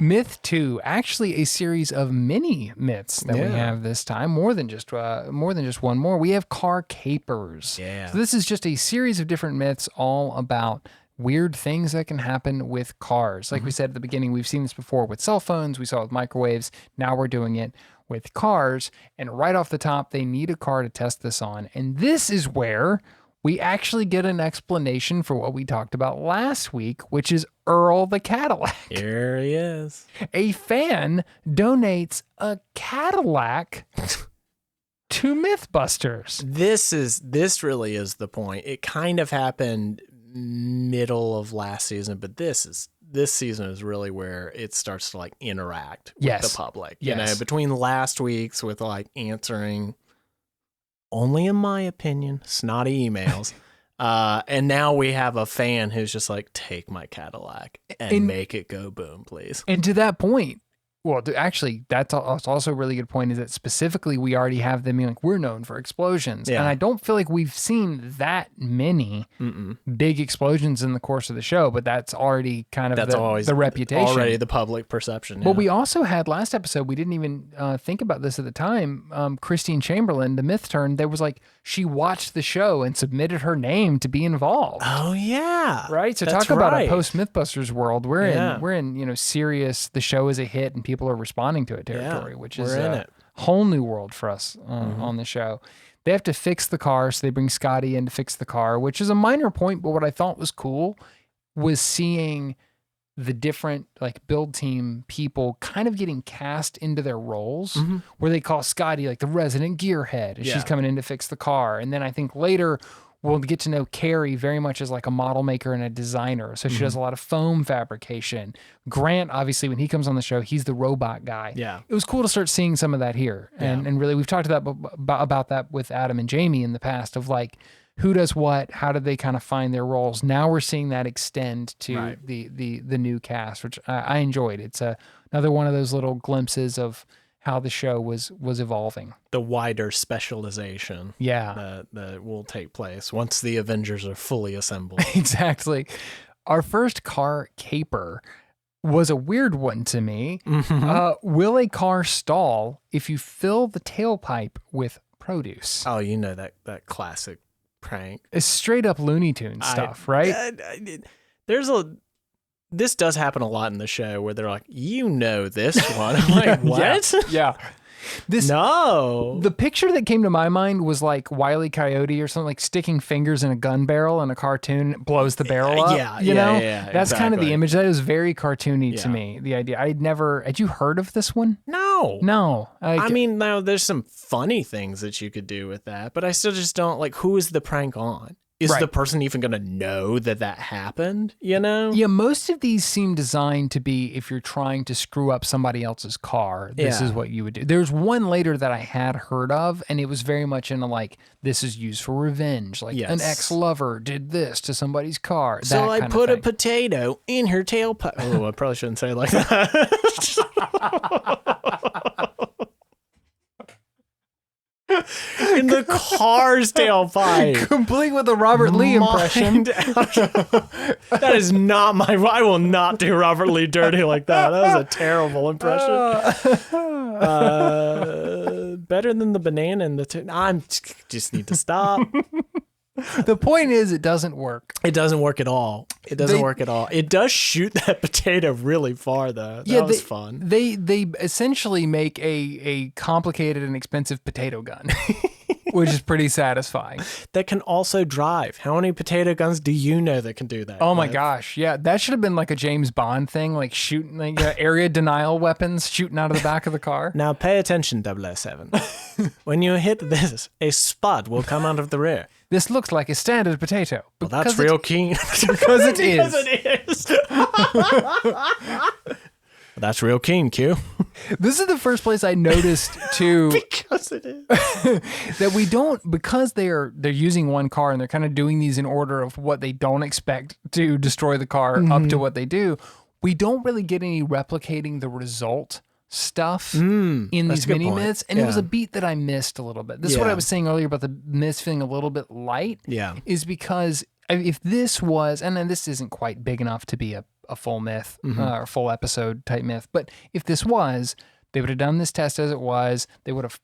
Myth 2, actually a series of mini myths that we have this time, more than just one more. We have car capers. Yeah. So this is just a series of different myths all about weird things that can happen with cars. Like we said at the beginning, we've seen this before with cell phones, we saw it with microwaves, now we're doing it with cars. And right off the top, they need a car to test this on. And this is where we actually get an explanation for what we talked about last week, which is Earl the Cadillac. Here he is. A fan donates a Cadillac to Mythbusters. This really is the point. It kind of happened middle of last season, but this season is really where it starts to like interact with the public. You know, between last week's with like answering, only in my opinion, snotty emails. And now we have a fan who's just like, take my Cadillac and make it go boom, please. And to that point, well, actually, that's also a really good point, is that specifically we already have them being like, we're known for explosions. Yeah. And I don't feel like we've seen that many big explosions in the course of the show, but that's already kind of the reputation. Already the public perception. But we also had last episode, we didn't even think about this at the time, Christine Chamberlain, the myth turn, there was like, she watched the show and submitted her name to be involved. Oh, yeah. Right? So talk about a post-Mythbusters world. We're in serious, the show is a hit and people are responding to it territory, which is a whole new world for us on the show. They have to fix the car, so they bring Scotty in to fix the car, which is a minor point, but what I thought was cool was seeing the different like build team people kind of getting cast into their roles, where they call Scotty like the resident gearhead, and she's coming in to fix the car. And then I think later we'll get to know Carrie very much as like a model maker and a designer. So she does a lot of foam fabrication. Grant, obviously, when he comes on the show, he's the robot guy. Yeah. It was cool to start seeing some of that here. And really, we've talked about that with Adam and Jamie in the past, of like, who does what, how do they kind of find their roles. Now we're seeing that extend to the new cast, which I enjoyed. It's another one of those little glimpses of how the show was evolving. The wider specialization that will take place once the Avengers are fully assembled. Exactly. Our first car caper was a weird one to me. Will a car stall if you fill the tailpipe with produce? Oh, you know that classic prank. It's straight up Looney Tunes stuff, right? This does happen a lot in the show where they're like, you know this one. I'm like, what? Yeah. No. The picture that came to my mind was like Wile E. Coyote or something, like sticking fingers in a gun barrel in a cartoon, blows the barrel up. Yeah, that's kind of the image. That was very cartoony to me, the idea. Had you heard of this one? No. I mean, now there's some funny things that you could do with that, but I still just don't, like, who is the prank on? Is the person even going to know that happened, you know? Yeah, most of these seem designed to be if you're trying to screw up somebody else's car, this is what you would do. There's one later that I had heard of, and it was very much in a, like, this is used for revenge. Like, an ex-lover did this to somebody's car. So I put a potato in her tailpipe. Oh, I probably shouldn't say it like that. In the car's tailpipe. Complete with a Robert Lee impression. That is not I will not do Robert Lee dirty like that. That was a terrible impression. Better than the banana and I just need to stop. The point is, it doesn't work. It doesn't work at all. It does shoot that potato really far, though. That was fun. They essentially make a complicated and expensive potato gun, which is pretty satisfying. That can also drive. How many potato guns do you know that can do that? Oh my gosh, yeah, that should have been like a James Bond thing, like shooting like area denial weapons shooting out of the back of the car. Now pay attention, 007. When you hit this, a spud will come out of the rear. This looks like a standard potato. Well, that's real keen. Because it is. Because it is. That's real keen, Q. This is the first place I noticed too. Because it is. That we don't, because they're using one car and they're kind of doing these in order of what they don't expect to destroy the car up to what they do. We don't really get any replicating the result stuff in these mini myths, and it was a beat that I missed a little bit. This is what I was saying earlier about the myths feeling a little bit light. Yeah, is because if this was, and then this isn't quite big enough to be a full myth or full episode type myth, but if this was, they would have done this test as it was. They would have,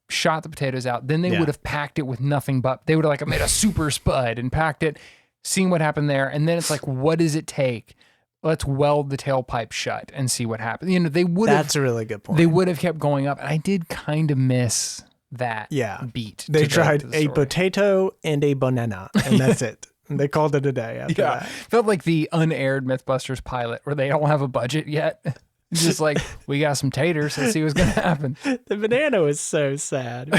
shot the potatoes out. Then they would have packed it with nothing but. They would have like made a super spud and packed it, seen what happened there, and then it's like, what does it take? Let's weld the tailpipe shut and see what happens. They would have. That's a really good point. They would have kept going up, and I did kind of miss that beat. They tried a potato and a banana, and that's it. And they called it a day after that. Felt like the unaired Mythbusters pilot where they don't have a budget yet. Just like, we got some taters. Let's see what's going to happen. The banana was so sad.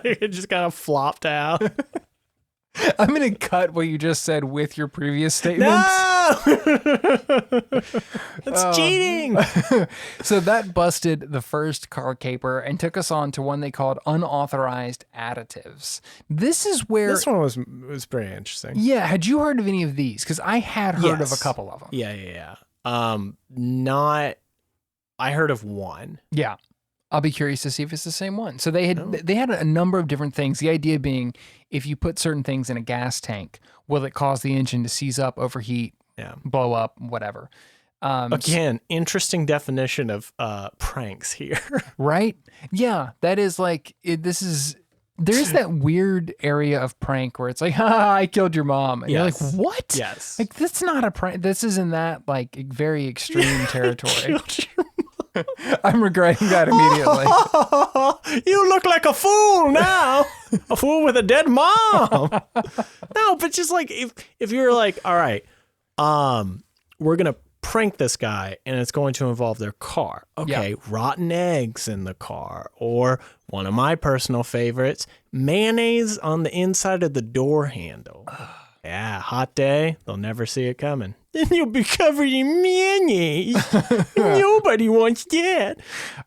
It just kind of flopped out. I'm going to cut what you just said with your previous statements. No! That's cheating. So that busted the first car caper and took us on to one they called unauthorized additives. This is where... This one was pretty interesting. Yeah, had you heard of any of these? Because I had heard of a Yes. couple of them. Yeah. I heard of one. Yeah. I'll be curious to see if it's the same one. So they had a number of different things. The idea being, if you put certain things in a gas tank, will it cause the engine to seize up, overheat, blow up, whatever? Again, interesting definition of pranks here. Right? Yeah, that is like there's that weird area of prank where it's like, I killed your mom. And you're like, what? Yes. Like, that's not a prank. This is in that like very extreme territory. I'm regretting that immediately. You look like a fool now. A fool with a dead mom. No, but just like if you're like, all right, we're gonna prank this guy and it's going to involve their car. Okay, rotten eggs in the car, or one of my personal favorites, mayonnaise on the inside of the door handle. Yeah, hot day, they'll never see it coming. Then you'll be covered in mayonnaise. Nobody wants that.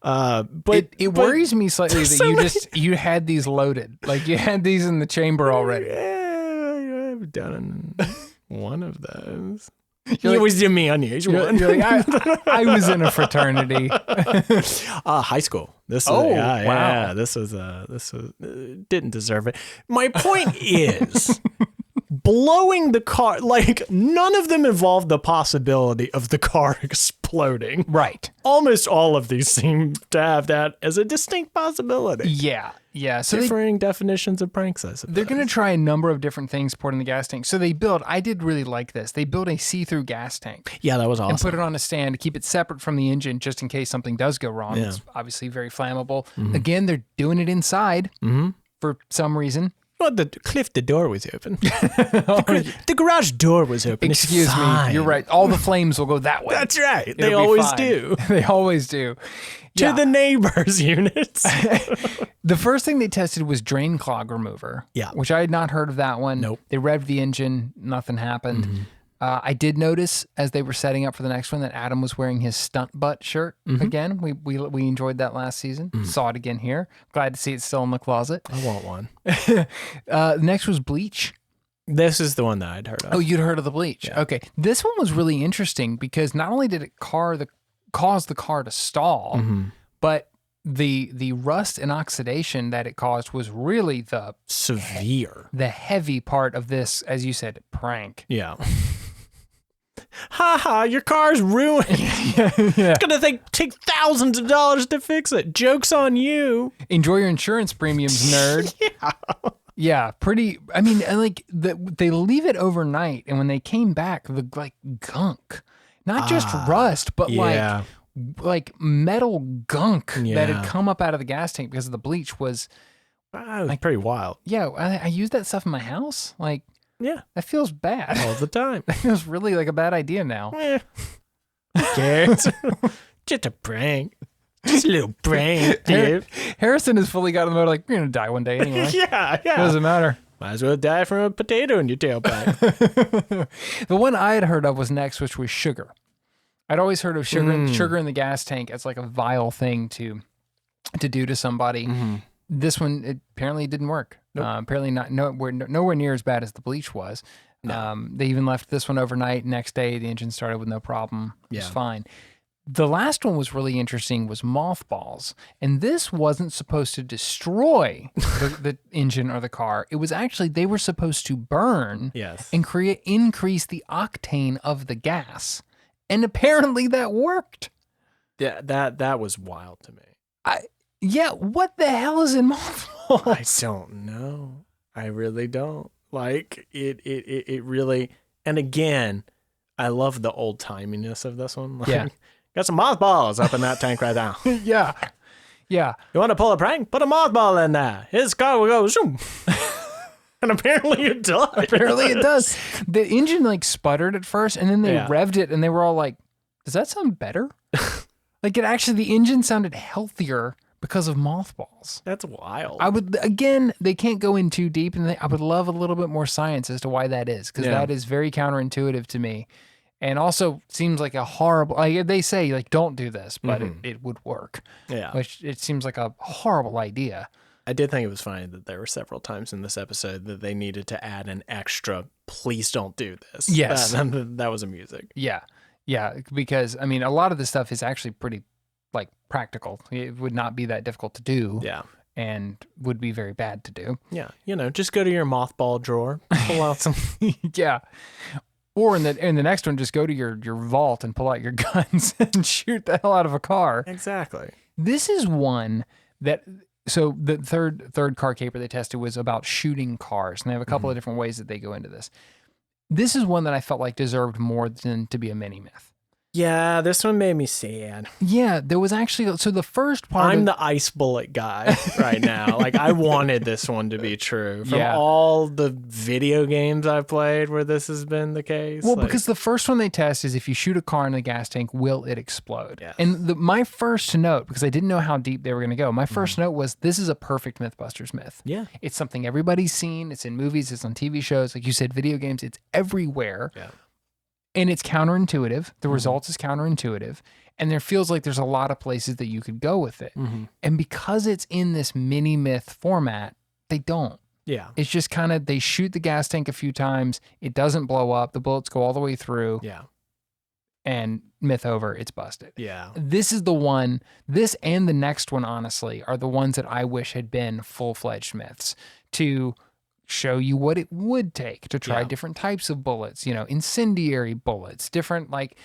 But it worries me slightly that you had these loaded. Like you had these in the chamber already. Yeah, I've done one of those. You're It was the mayonnaise one. You're like, I was in a fraternity. High school. This was, wow. Yeah, this was didn't deserve it. My point is, blowing the car, like none of them involved the possibility of the car exploding. Right. Almost all of these seem to have that as a distinct possibility. Yeah. So Differing definitions of pranks, I suppose. they're going to try a number of different things poured in the gas tank. So I did really like this. They built a see-through gas tank. Yeah, that was awesome. And put it on a stand to keep it separate from the engine just in case something does go wrong. Yeah. It's obviously very flammable. Again, they're doing it inside for some reason. Well, the door was open. The garage door was open. It's Excuse me. fine. You're right. All the flames will go that way. That's right. It'll They be always fine. do. They always do. To the neighbors' units. The first thing they tested was drain clog remover. Yeah. Which I had not heard of that one. Nope. They revved the engine. Nothing happened. I did notice as they were setting up for the next one that Adam was wearing his stunt butt shirt again. We enjoyed that last season. Saw it again here. Glad to see it still in the closet. I want one. Next was bleach. This is the one that I'd heard of. Oh, you'd heard of the bleach. Yeah. Okay. This one was really interesting because not only did it cause the car to stall, but the rust and oxidation that it caused was really the Severe. heavy part of this, as you said, prank. Yeah. Ha, your car's ruined. It's going to take thousands of dollars to fix it. Joke's on you. Enjoy your insurance premiums, nerd. Yeah, pretty. I mean, and like they leave it overnight, and when they came back, the like gunk, not just rust, but like metal gunk that had come up out of the gas tank because of the bleach was. It was pretty wild. Yeah, I used that stuff in my house. Like, Yeah. that feels bad. All the time. That feels really like a bad idea now. Who cares? Just a prank. Just a little prank, dude. Harrison has fully got in the mode like, you're going to die one day anyway. Yeah. Doesn't matter. Might as well die from a potato in your tailpipe. The one I had heard of was next, which was sugar. I'd always heard of sugar in the gas tank as like a vile thing to do to somebody. This one, it apparently didn't work. Nope. Apparently nowhere near as bad as the bleach was. No. They even left this one overnight. Next day, the engine started with no problem. It was fine. The last one was really interesting, was mothballs. And this wasn't supposed to destroy the engine or the car. It was actually, they were supposed to burn and increase the octane of the gas. And apparently that worked. Yeah, that was wild to me. Yeah, what the hell is in mothballs? I don't know. I really don't. Like, it really, and again, I love the old timiness of this one. Like, got some mothballs up in that tank right now. Yeah. You want to pull a prank? Put a mothball in there. His car will go zoom. And apparently it does. Apparently it does. The engine like sputtered at first, and then they revved it, and they were all like, "Does that sound better?" Like it actually, the engine sounded healthier because of mothballs. That's wild. I would, again, they can't go in too deep, and I would love a little bit more science as to why that is, because that is very counterintuitive to me. And also seems like a horrible, like they say, like, don't do this, but it would work. Yeah. Which it seems like a horrible idea. I did think it was funny that there were several times in this episode that they needed to add an extra, please don't do this. Yes. That was amusing. Yeah. Yeah. Because, I mean, a lot of this stuff is actually pretty, like, practical. It would not be that difficult to do. Yeah. And would be very bad to do. Yeah. You know, just go to your mothball drawer, pull out some. Yeah. Or in the next one, just go to your vault and pull out your guns and shoot the hell out of a car. Exactly. This is one that, so the third car caper they tested was about shooting cars. And they have a couple of different ways that they go into this. This is one that I felt like deserved more than to be a mini myth. Yeah, this one made me sad. Yeah, there was actually, so the first part I'm the ice bullet guy right now. Like, I wanted this one to be true. From all the video games I've played where this has been the case. Well, because the first one they test is if you shoot a car in the gas tank, will it explode? Yes. And my first note, because I didn't know how deep they were going to go, my first note was, this is a perfect Mythbusters myth. Yeah. It's something everybody's seen. It's in movies. It's on TV shows. Like you said, video games. It's everywhere. Yeah. And it's counterintuitive. The result is counterintuitive. And there feels like there's a lot of places that you could go with it. And because it's in this mini myth format, they don't. Yeah. It's just kind of, they shoot the gas tank a few times. It doesn't blow up. The bullets go all the way through. Yeah. And myth over, it's busted. Yeah. This is the one, this and the next one, honestly, are the ones that I wish had been full-fledged myths to show you what it would take to try different types of bullets, you know, incendiary bullets, different, like,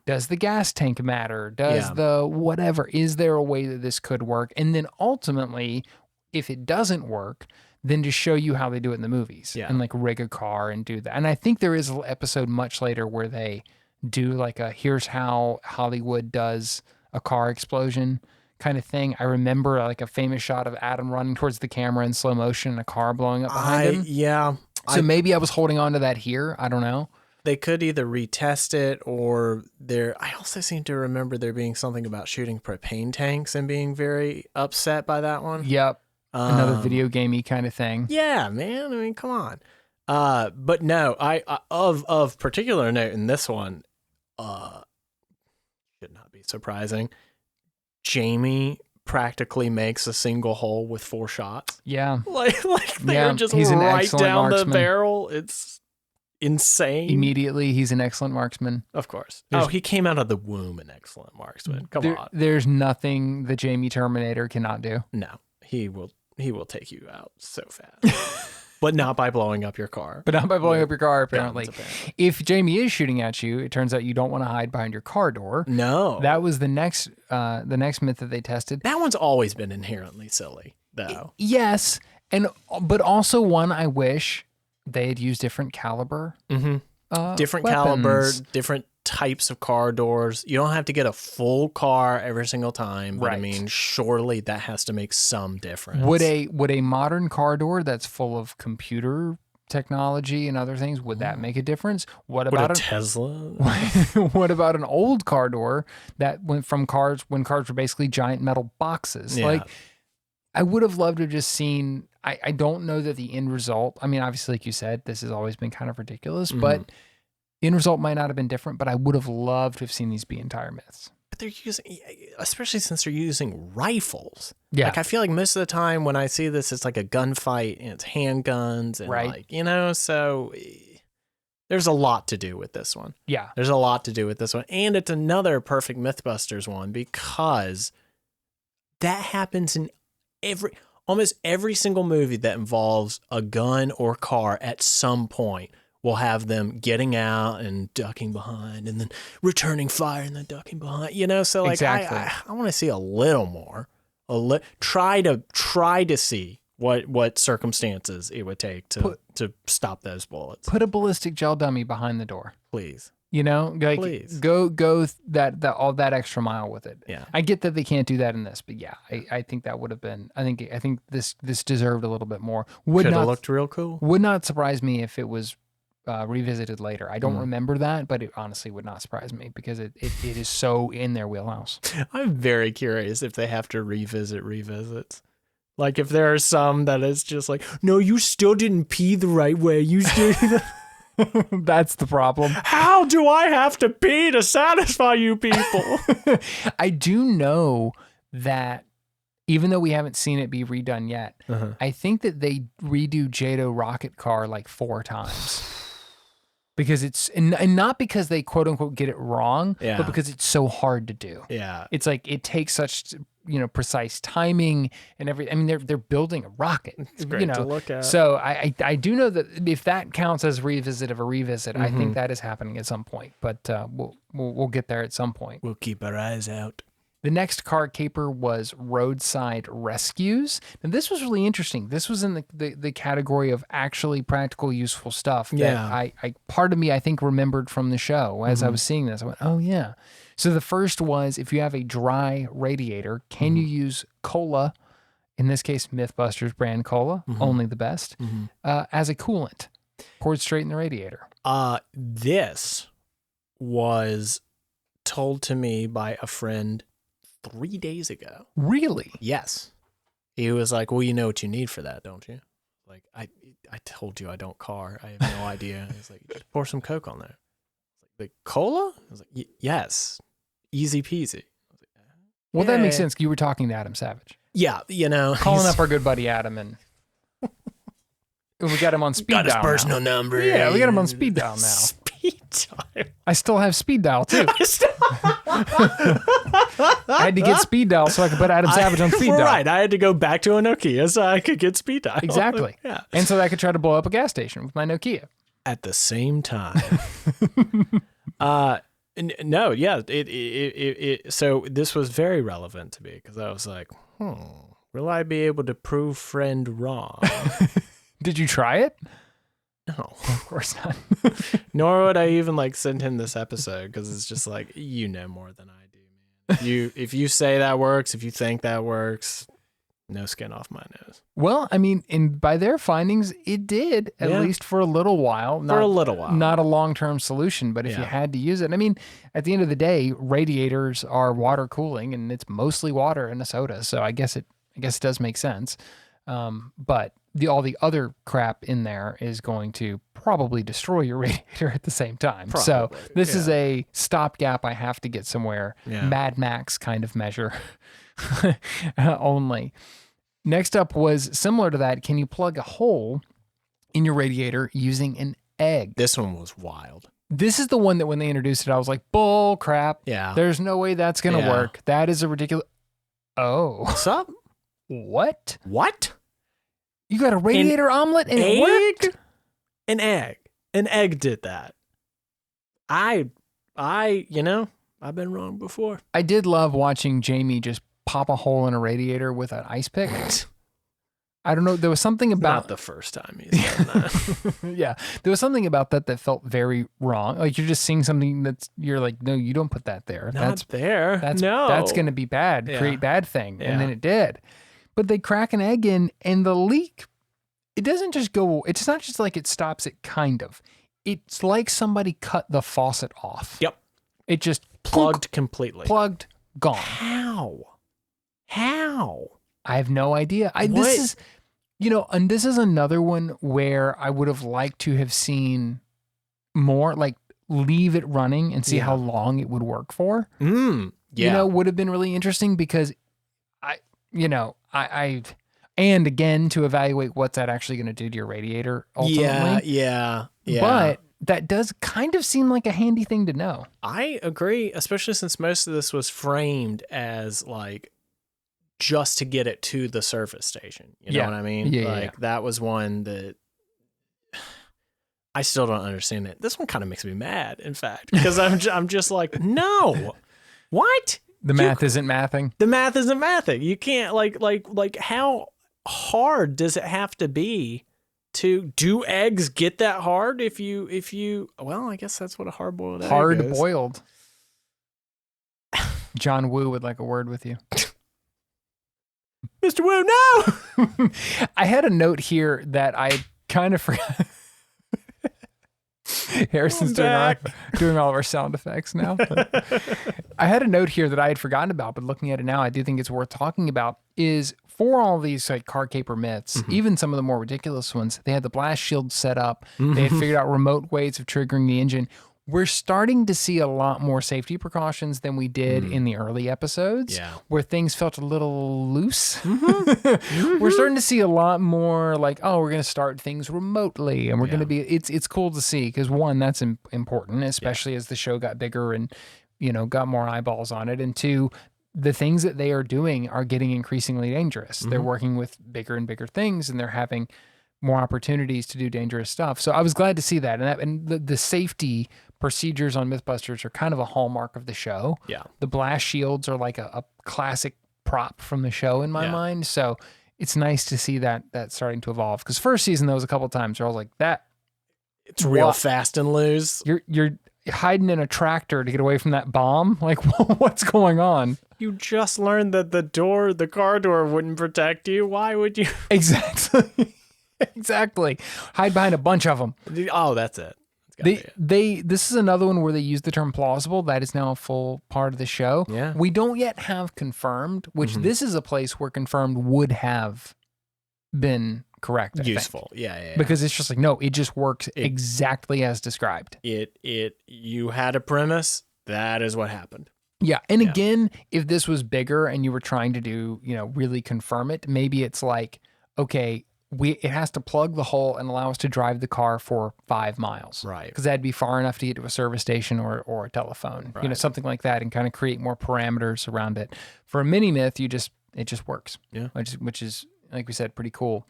does the gas tank matter? Does the whatever, is there a way that this could work? And then ultimately, if it doesn't work, then to show you how they do it in the movies and like rig a car and do that. And I think there is an episode much later where they do like a, here's how Hollywood does a car explosion kind of thing. I remember like a famous shot of Adam running towards the camera in slow motion and a car blowing up behind him. Yeah. So maybe I was holding on to that here. I don't know. They could either retest it or I also seem to remember there being something about shooting propane tanks and being very upset by that one. Yep. Another video gamey kind of thing. Yeah, man. I mean, come on. But no, I of particular note in this one, should not be surprising. Jamie practically makes a single hole with 4 shots. Yeah. Like they're just he's right down the marksman. barrel. It's insane. Immediately, he's an excellent marksman. Of course. He came out of the womb an excellent marksman. Come on. There's nothing the Jamie Terminator cannot do. No, he will take you out so fast. But not by blowing up your car. But not by blowing up your car, apparently. Apparently. If Jamie is shooting at you, it turns out you don't want to hide behind your car door. No. That was the next myth that they tested. That one's always been inherently silly, though. Yes, but also one I wish they had used different caliber. Different weapons. caliber, different types of car doors. You don't have to get a full car every single time, but Right. I mean, surely that has to make some difference. Would a modern car door that's full of computer technology and other things, would that make a difference? What Would about a Tesla? what about an old car door that went from cars when cars were basically giant metal boxes? Yeah. Like, I would have loved to have just seen, I don't know that the end result, I mean, obviously, like you said, this has always been kind of ridiculous, but the end result might not have been different, but I would have loved to have seen these be entire myths. But they're using, especially since they're using rifles. Yeah. Like, I feel like most of the time when I see this, it's like a gunfight and it's handguns and Right. like, you know, so there's a lot to do with this one. Yeah. There's a lot to do with this one. And it's another perfect Mythbusters one because that happens in almost every single movie that involves a gun or car at some point. We'll have them getting out and ducking behind and then returning fire and then ducking behind, you know? So like, Exactly. I want to see a little more, try to see what circumstances it would take to stop those bullets. Put a ballistic gel dummy behind the door. Please. You know, like Please. go that all that extra mile with it. Yeah. I get that they can't do that in this, but yeah, I think that would have been. I think this deserved a little bit more. Could have looked real cool. Would not surprise me if it was revisited later. I don't Mm. remember that, but it honestly would not surprise me because it is so in their wheelhouse. I'm very curious if they have to revisit revisits. Like if there are some that it's just like, no, you still didn't pee the right way. You still. That's the problem. How do I have to pee to satisfy you people? I do know that even though we haven't seen it be redone yet, I think that they redo Jado Rocket Car like 4 times. Because it's and not because they quote unquote get it wrong, but because it's so hard to do. Yeah. It's like it takes such precise timing and everything. I mean, they're building a rocket. It's great to look at. So I do know that if that counts as revisit of a revisit, I think that is happening at some point. But we'll get there at some point. We'll keep our eyes out. The next car caper was roadside rescues. And this was really interesting. This was in the category of actually practical, useful stuff that I part of me, I think, remembered from the show as I was seeing this. I went, oh, yeah. So the first was, if you have a dry radiator, can you use cola, in this case, Mythbusters brand cola, only the best, as a coolant, poured straight in the radiator? This was told to me by a friend 3 days ago. Really? Yes. He was like, well, you know what you need for that, don't you? Like, I told you I don't car. I have no idea. He's like, just pour some Coke on there. Like, cola? I was like, yes. Easy peasy. I was like, well, that makes sense. You were talking to Adam Savage. Yeah, Calling up our good buddy Adam, and we got him on speed dial. Got his personal number. Yeah, we got him on speed dial now. Speed dial. I still have speed dial too. I had to get speed dial so I could put Adam Savage on speed dial. Right, I had to go back to a Nokia so I could get speed dial. Exactly. Yeah. And so that I could try to blow up a gas station with my Nokia. At the same time. No, yeah. So this was very relevant to me because I was like, will I be able to prove friend wrong? Did you try it? No, of course not. Nor would I even like send him this episode because it's just like, you know more than I do, man. If you say that works, if you think that works, no skin off my nose. Well, I mean, by their findings, it did, at least for a little while. For a little while. Not a long-term solution, but if you had to use it, I mean, at the end of the day, radiators are water cooling, and it's mostly water in a soda, so I guess it does make sense. But all the other crap in there is going to probably destroy your radiator at the same time. Probably, so this is a stopgap. I have to get somewhere. Mad Max kind of measure only. Next up was similar to that. Can you plug a hole in your radiator using an egg? This one was wild. This is the one that when they introduced it, I was like, bull crap. Yeah. There's no way that's going to work. That is a ridiculous. Oh. What's up? What? What? You got a radiator omelet and it worked? An egg. An egg did that. I've been wrong before. I did love watching Jamie just pop a hole in a radiator with an ice pick. I don't know. There was something about... Not the first time he's done that. Yeah. There was something about that felt very wrong. Like you're just seeing something you're like, no, you don't put that there. That's there. That's going to be bad. Yeah. Create bad thing. Yeah. And then it did. But they crack an egg in and the leak, it doesn't just go, it's not just like it stops it kind of. It's like somebody cut the faucet off. Yep. It just plugged completely. Plugged, gone. How? I have no idea. This is, and this is another one where I would have liked to have seen more, like leave it running and see how long it would work for. Yeah. Would have been really interesting because and again, to evaluate what's that actually going to do to your radiator ultimately. Yeah. But that does kind of seem like a handy thing to know. I agree, especially since most of this was framed as like just to get it to the service station. You know what I mean? Yeah. That was one that I still don't understand it. This one kind of makes me mad, in fact, because I'm just like, no, what? The math isn't mathing. The math isn't mathing. You can't like how hard does it have to be Two, do eggs get that hard if you well, I guess that's what a hard-boiled egg is. Hard boiled. John Woo would like a word with you. Mr. Woo, no! I had a note here that I kind of forgot. Harrison's doing all of our sound effects now. I had a note here that I had forgotten about, but looking at it now, I do think it's worth talking about, is for all these like car caper myths, even some of the more ridiculous ones, they had the blast shield set up. They had figured out remote ways of triggering the engine. We're starting to see a lot more safety precautions than we did in the early episodes, where things felt a little loose. We're starting to see a lot more like, oh, we're going to start things remotely, and we're going to be. It's cool to see because one, that's important, especially as the show got bigger and got more eyeballs on it, and two, the things that they are doing are getting increasingly dangerous. They're working with bigger and bigger things, and they're having more opportunities to do dangerous stuff. So I was glad to see that. And the safety procedures on Mythbusters are kind of a hallmark of the show. Yeah. The blast shields are like a classic prop from the show in my mind. So it's nice to see that starting to evolve. Because first season, there was a couple of times where I was like, it's real fast and loose. You're hiding in a tractor to get away from that bomb. Like, what's going on? You just learned that the car door wouldn't protect you. Why would you? Exactly. Exactly. Hide behind a bunch of them. Oh, that's it. This is another one where they use the term plausible. That is now a full part of the show. Yeah. We don't yet have confirmed, which this is a place where confirmed would have been correct. Useful. Yeah. Because it's just like, no, it just works exactly as described. You had a premise. That is what happened. Yeah. And again, if this was bigger and you were trying to do, really confirm it, maybe it's like, okay, it has to plug the hole and allow us to drive the car for 5 miles. Right. Because that'd be far enough to get to a service station or a telephone, right. Something like that, and kind of create more parameters around it. For a mini myth, it just works. Yeah. Which is, like we said, pretty cool.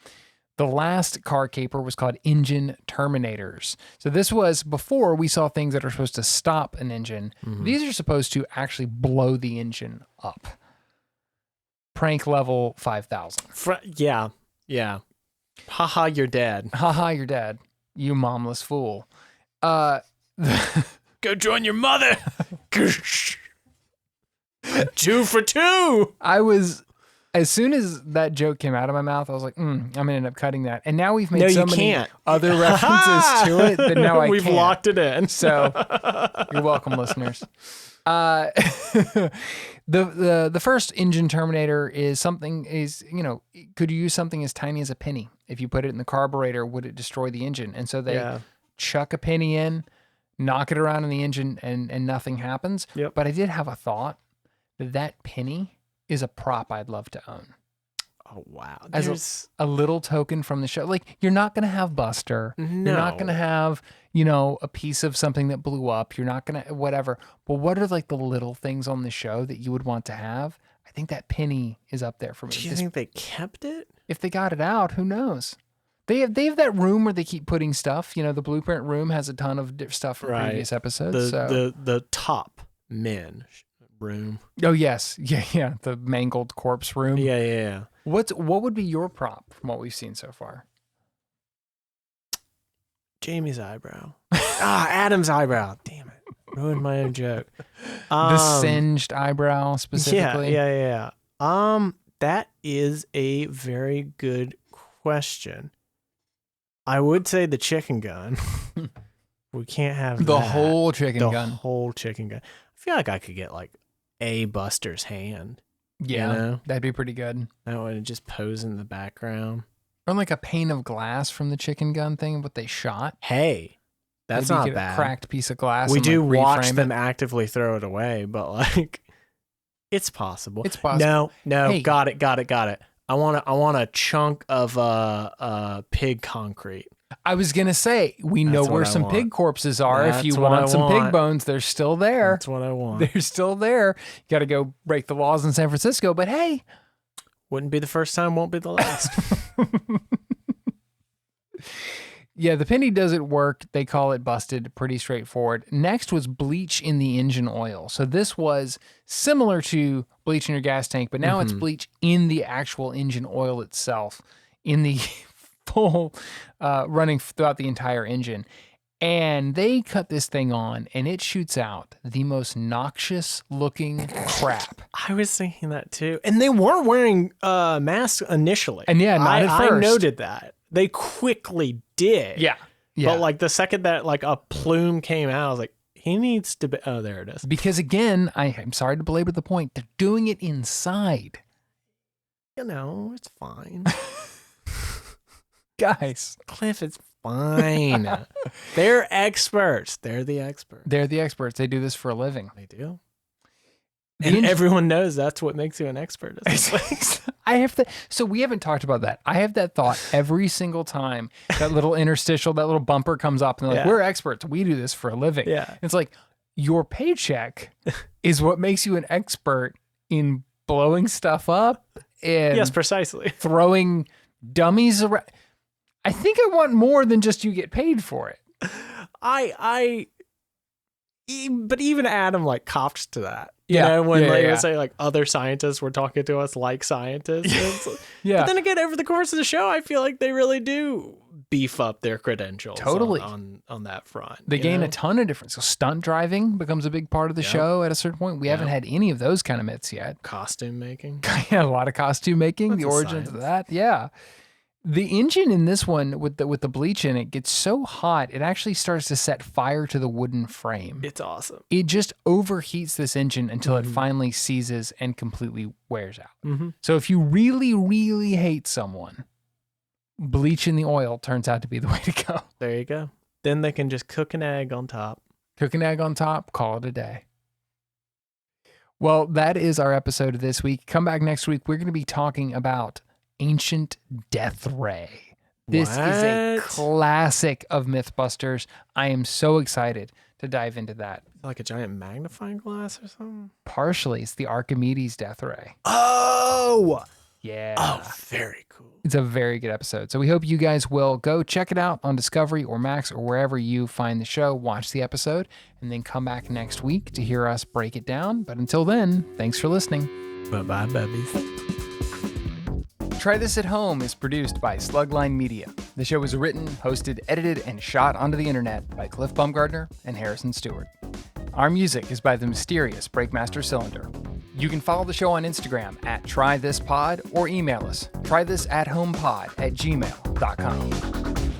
The last car caper was called engine terminators. So this was before we saw things that are supposed to stop an engine. These are supposed to actually blow the engine up. Prank level 5,000. Yeah. Haha, you're dead. Haha, you're dead. You momless fool. Go join your mother. 2 for 2. As soon as that joke came out of my mouth, I was like, I'm going to end up cutting that. And now we've made so many other references to it that now We've locked it in. So you're welcome, listeners. The first engine terminator could you use something as tiny as a penny? If you put it in the carburetor, would it destroy the engine? And so they chuck a penny in, knock it around in the engine, and nothing happens. Yep. But I did have a thought that penny is a prop I'd love to own. Oh, wow. As a little token from the show. Like, you're not going to have Buster. No. You're not going to have, a piece of something that blew up. You're not going to, whatever. But what are like the little things on the show that you would want to have? I think that penny is up there for me. Do you think they kept it? If they got it out, who knows? They have that room where they keep putting stuff. The blueprint room has a ton of stuff from previous episodes. The top men room. Oh, yes. Yeah. The mangled corpse room. Yeah. What would be your prop from what we've seen so far? Jamie's eyebrow. Adam's eyebrow. Damn it. Ruined my own joke. The singed eyebrow specifically. Yeah. That is a very good question. I would say the chicken gun. We can't have the whole chicken gun. The whole chicken gun. I feel like I could get like a Buster's hand. Yeah, that'd be pretty good. That would just pose in the background. Or like a pane of glass from the chicken gun thing, what they shot. Hey, that's maybe not get bad. A cracked piece of glass. We do watch reframe them actively throw it away, but like, it's possible. It's possible. No, hey. Got it. I want a chunk of pig concrete. I was gonna say we know where some pig corpses are. If you want some pig bones, they're still there. That's what I want. They're still there. You got to go break the laws in San Francisco, but hey, wouldn't be the first time, won't be the last. Yeah, the penny doesn't work. They call it busted. Pretty straightforward. Next was bleach in the engine oil. So this was similar to bleach in your gas tank, but now it's bleach in the actual engine oil itself, in the running throughout the entire engine. And they cut this thing on, and it shoots out the most noxious looking crap. I was thinking that too. And they weren't wearing masks initially. And yeah, not at first. I noted that. They quickly did. Yeah. But like the second that like a plume came out, I was like, he needs to be. Oh, there it is. Because again, I'm sorry to belabor the point. They're doing it inside. You know, it's fine. Guys. Cliff, it's fine. They're experts. They're the experts. They're the experts. They do this for a living. They do. And everyone knows that's what makes you an expert. So we haven't talked about that. I have that thought every single time that little interstitial, that little bumper comes up and they're like, we're experts. We do this for a living. Yeah. It's like your paycheck is what makes you an expert in blowing stuff up and yes, precisely. Throwing dummies around. I think I want more than just you get paid for it. But even Adam like copped to that. You know, when they say like other scientists were talking to us like scientists. But then again, over the course of the show, I feel like they really do beef up their credentials. Totally. On that front. They gain a ton of difference. So stunt driving becomes a big part of the show at a certain point. We haven't had any of those kind of myths yet. Costume making. A lot of costume making. That's the origins of that. Yeah. The engine in this one with the bleach in it gets so hot, it actually starts to set fire to the wooden frame. It's awesome. It just overheats this engine until it finally seizes and completely wears out. So if you really, really hate someone, bleach in the oil turns out to be the way to go. There you go. Then they can just cook an egg on top. Cook an egg on top, call it a day. Well, that is our episode this week. Come back next week. We're going to be talking about Ancient Death Ray. This is a classic of Mythbusters. I am so excited to dive into that. Like a giant magnifying glass or something? Partially, it's the Archimedes Death Ray. Oh! Yeah. Oh, very cool. It's a very good episode. So we hope you guys will go check it out on Discovery or Max or wherever you find the show. Watch the episode and then come back next week to hear us break it down. But until then, thanks for listening. Bye-bye, babies. Try This at Home is produced by Slugline Media. The show was written, hosted, edited, and shot onto the internet by Cliff Bumgardner and Harrison Stewart. Our music is by the mysterious Breakmaster Cylinder. You can follow the show on Instagram at TryThisPod or email us, trythisathomepod@gmail.com.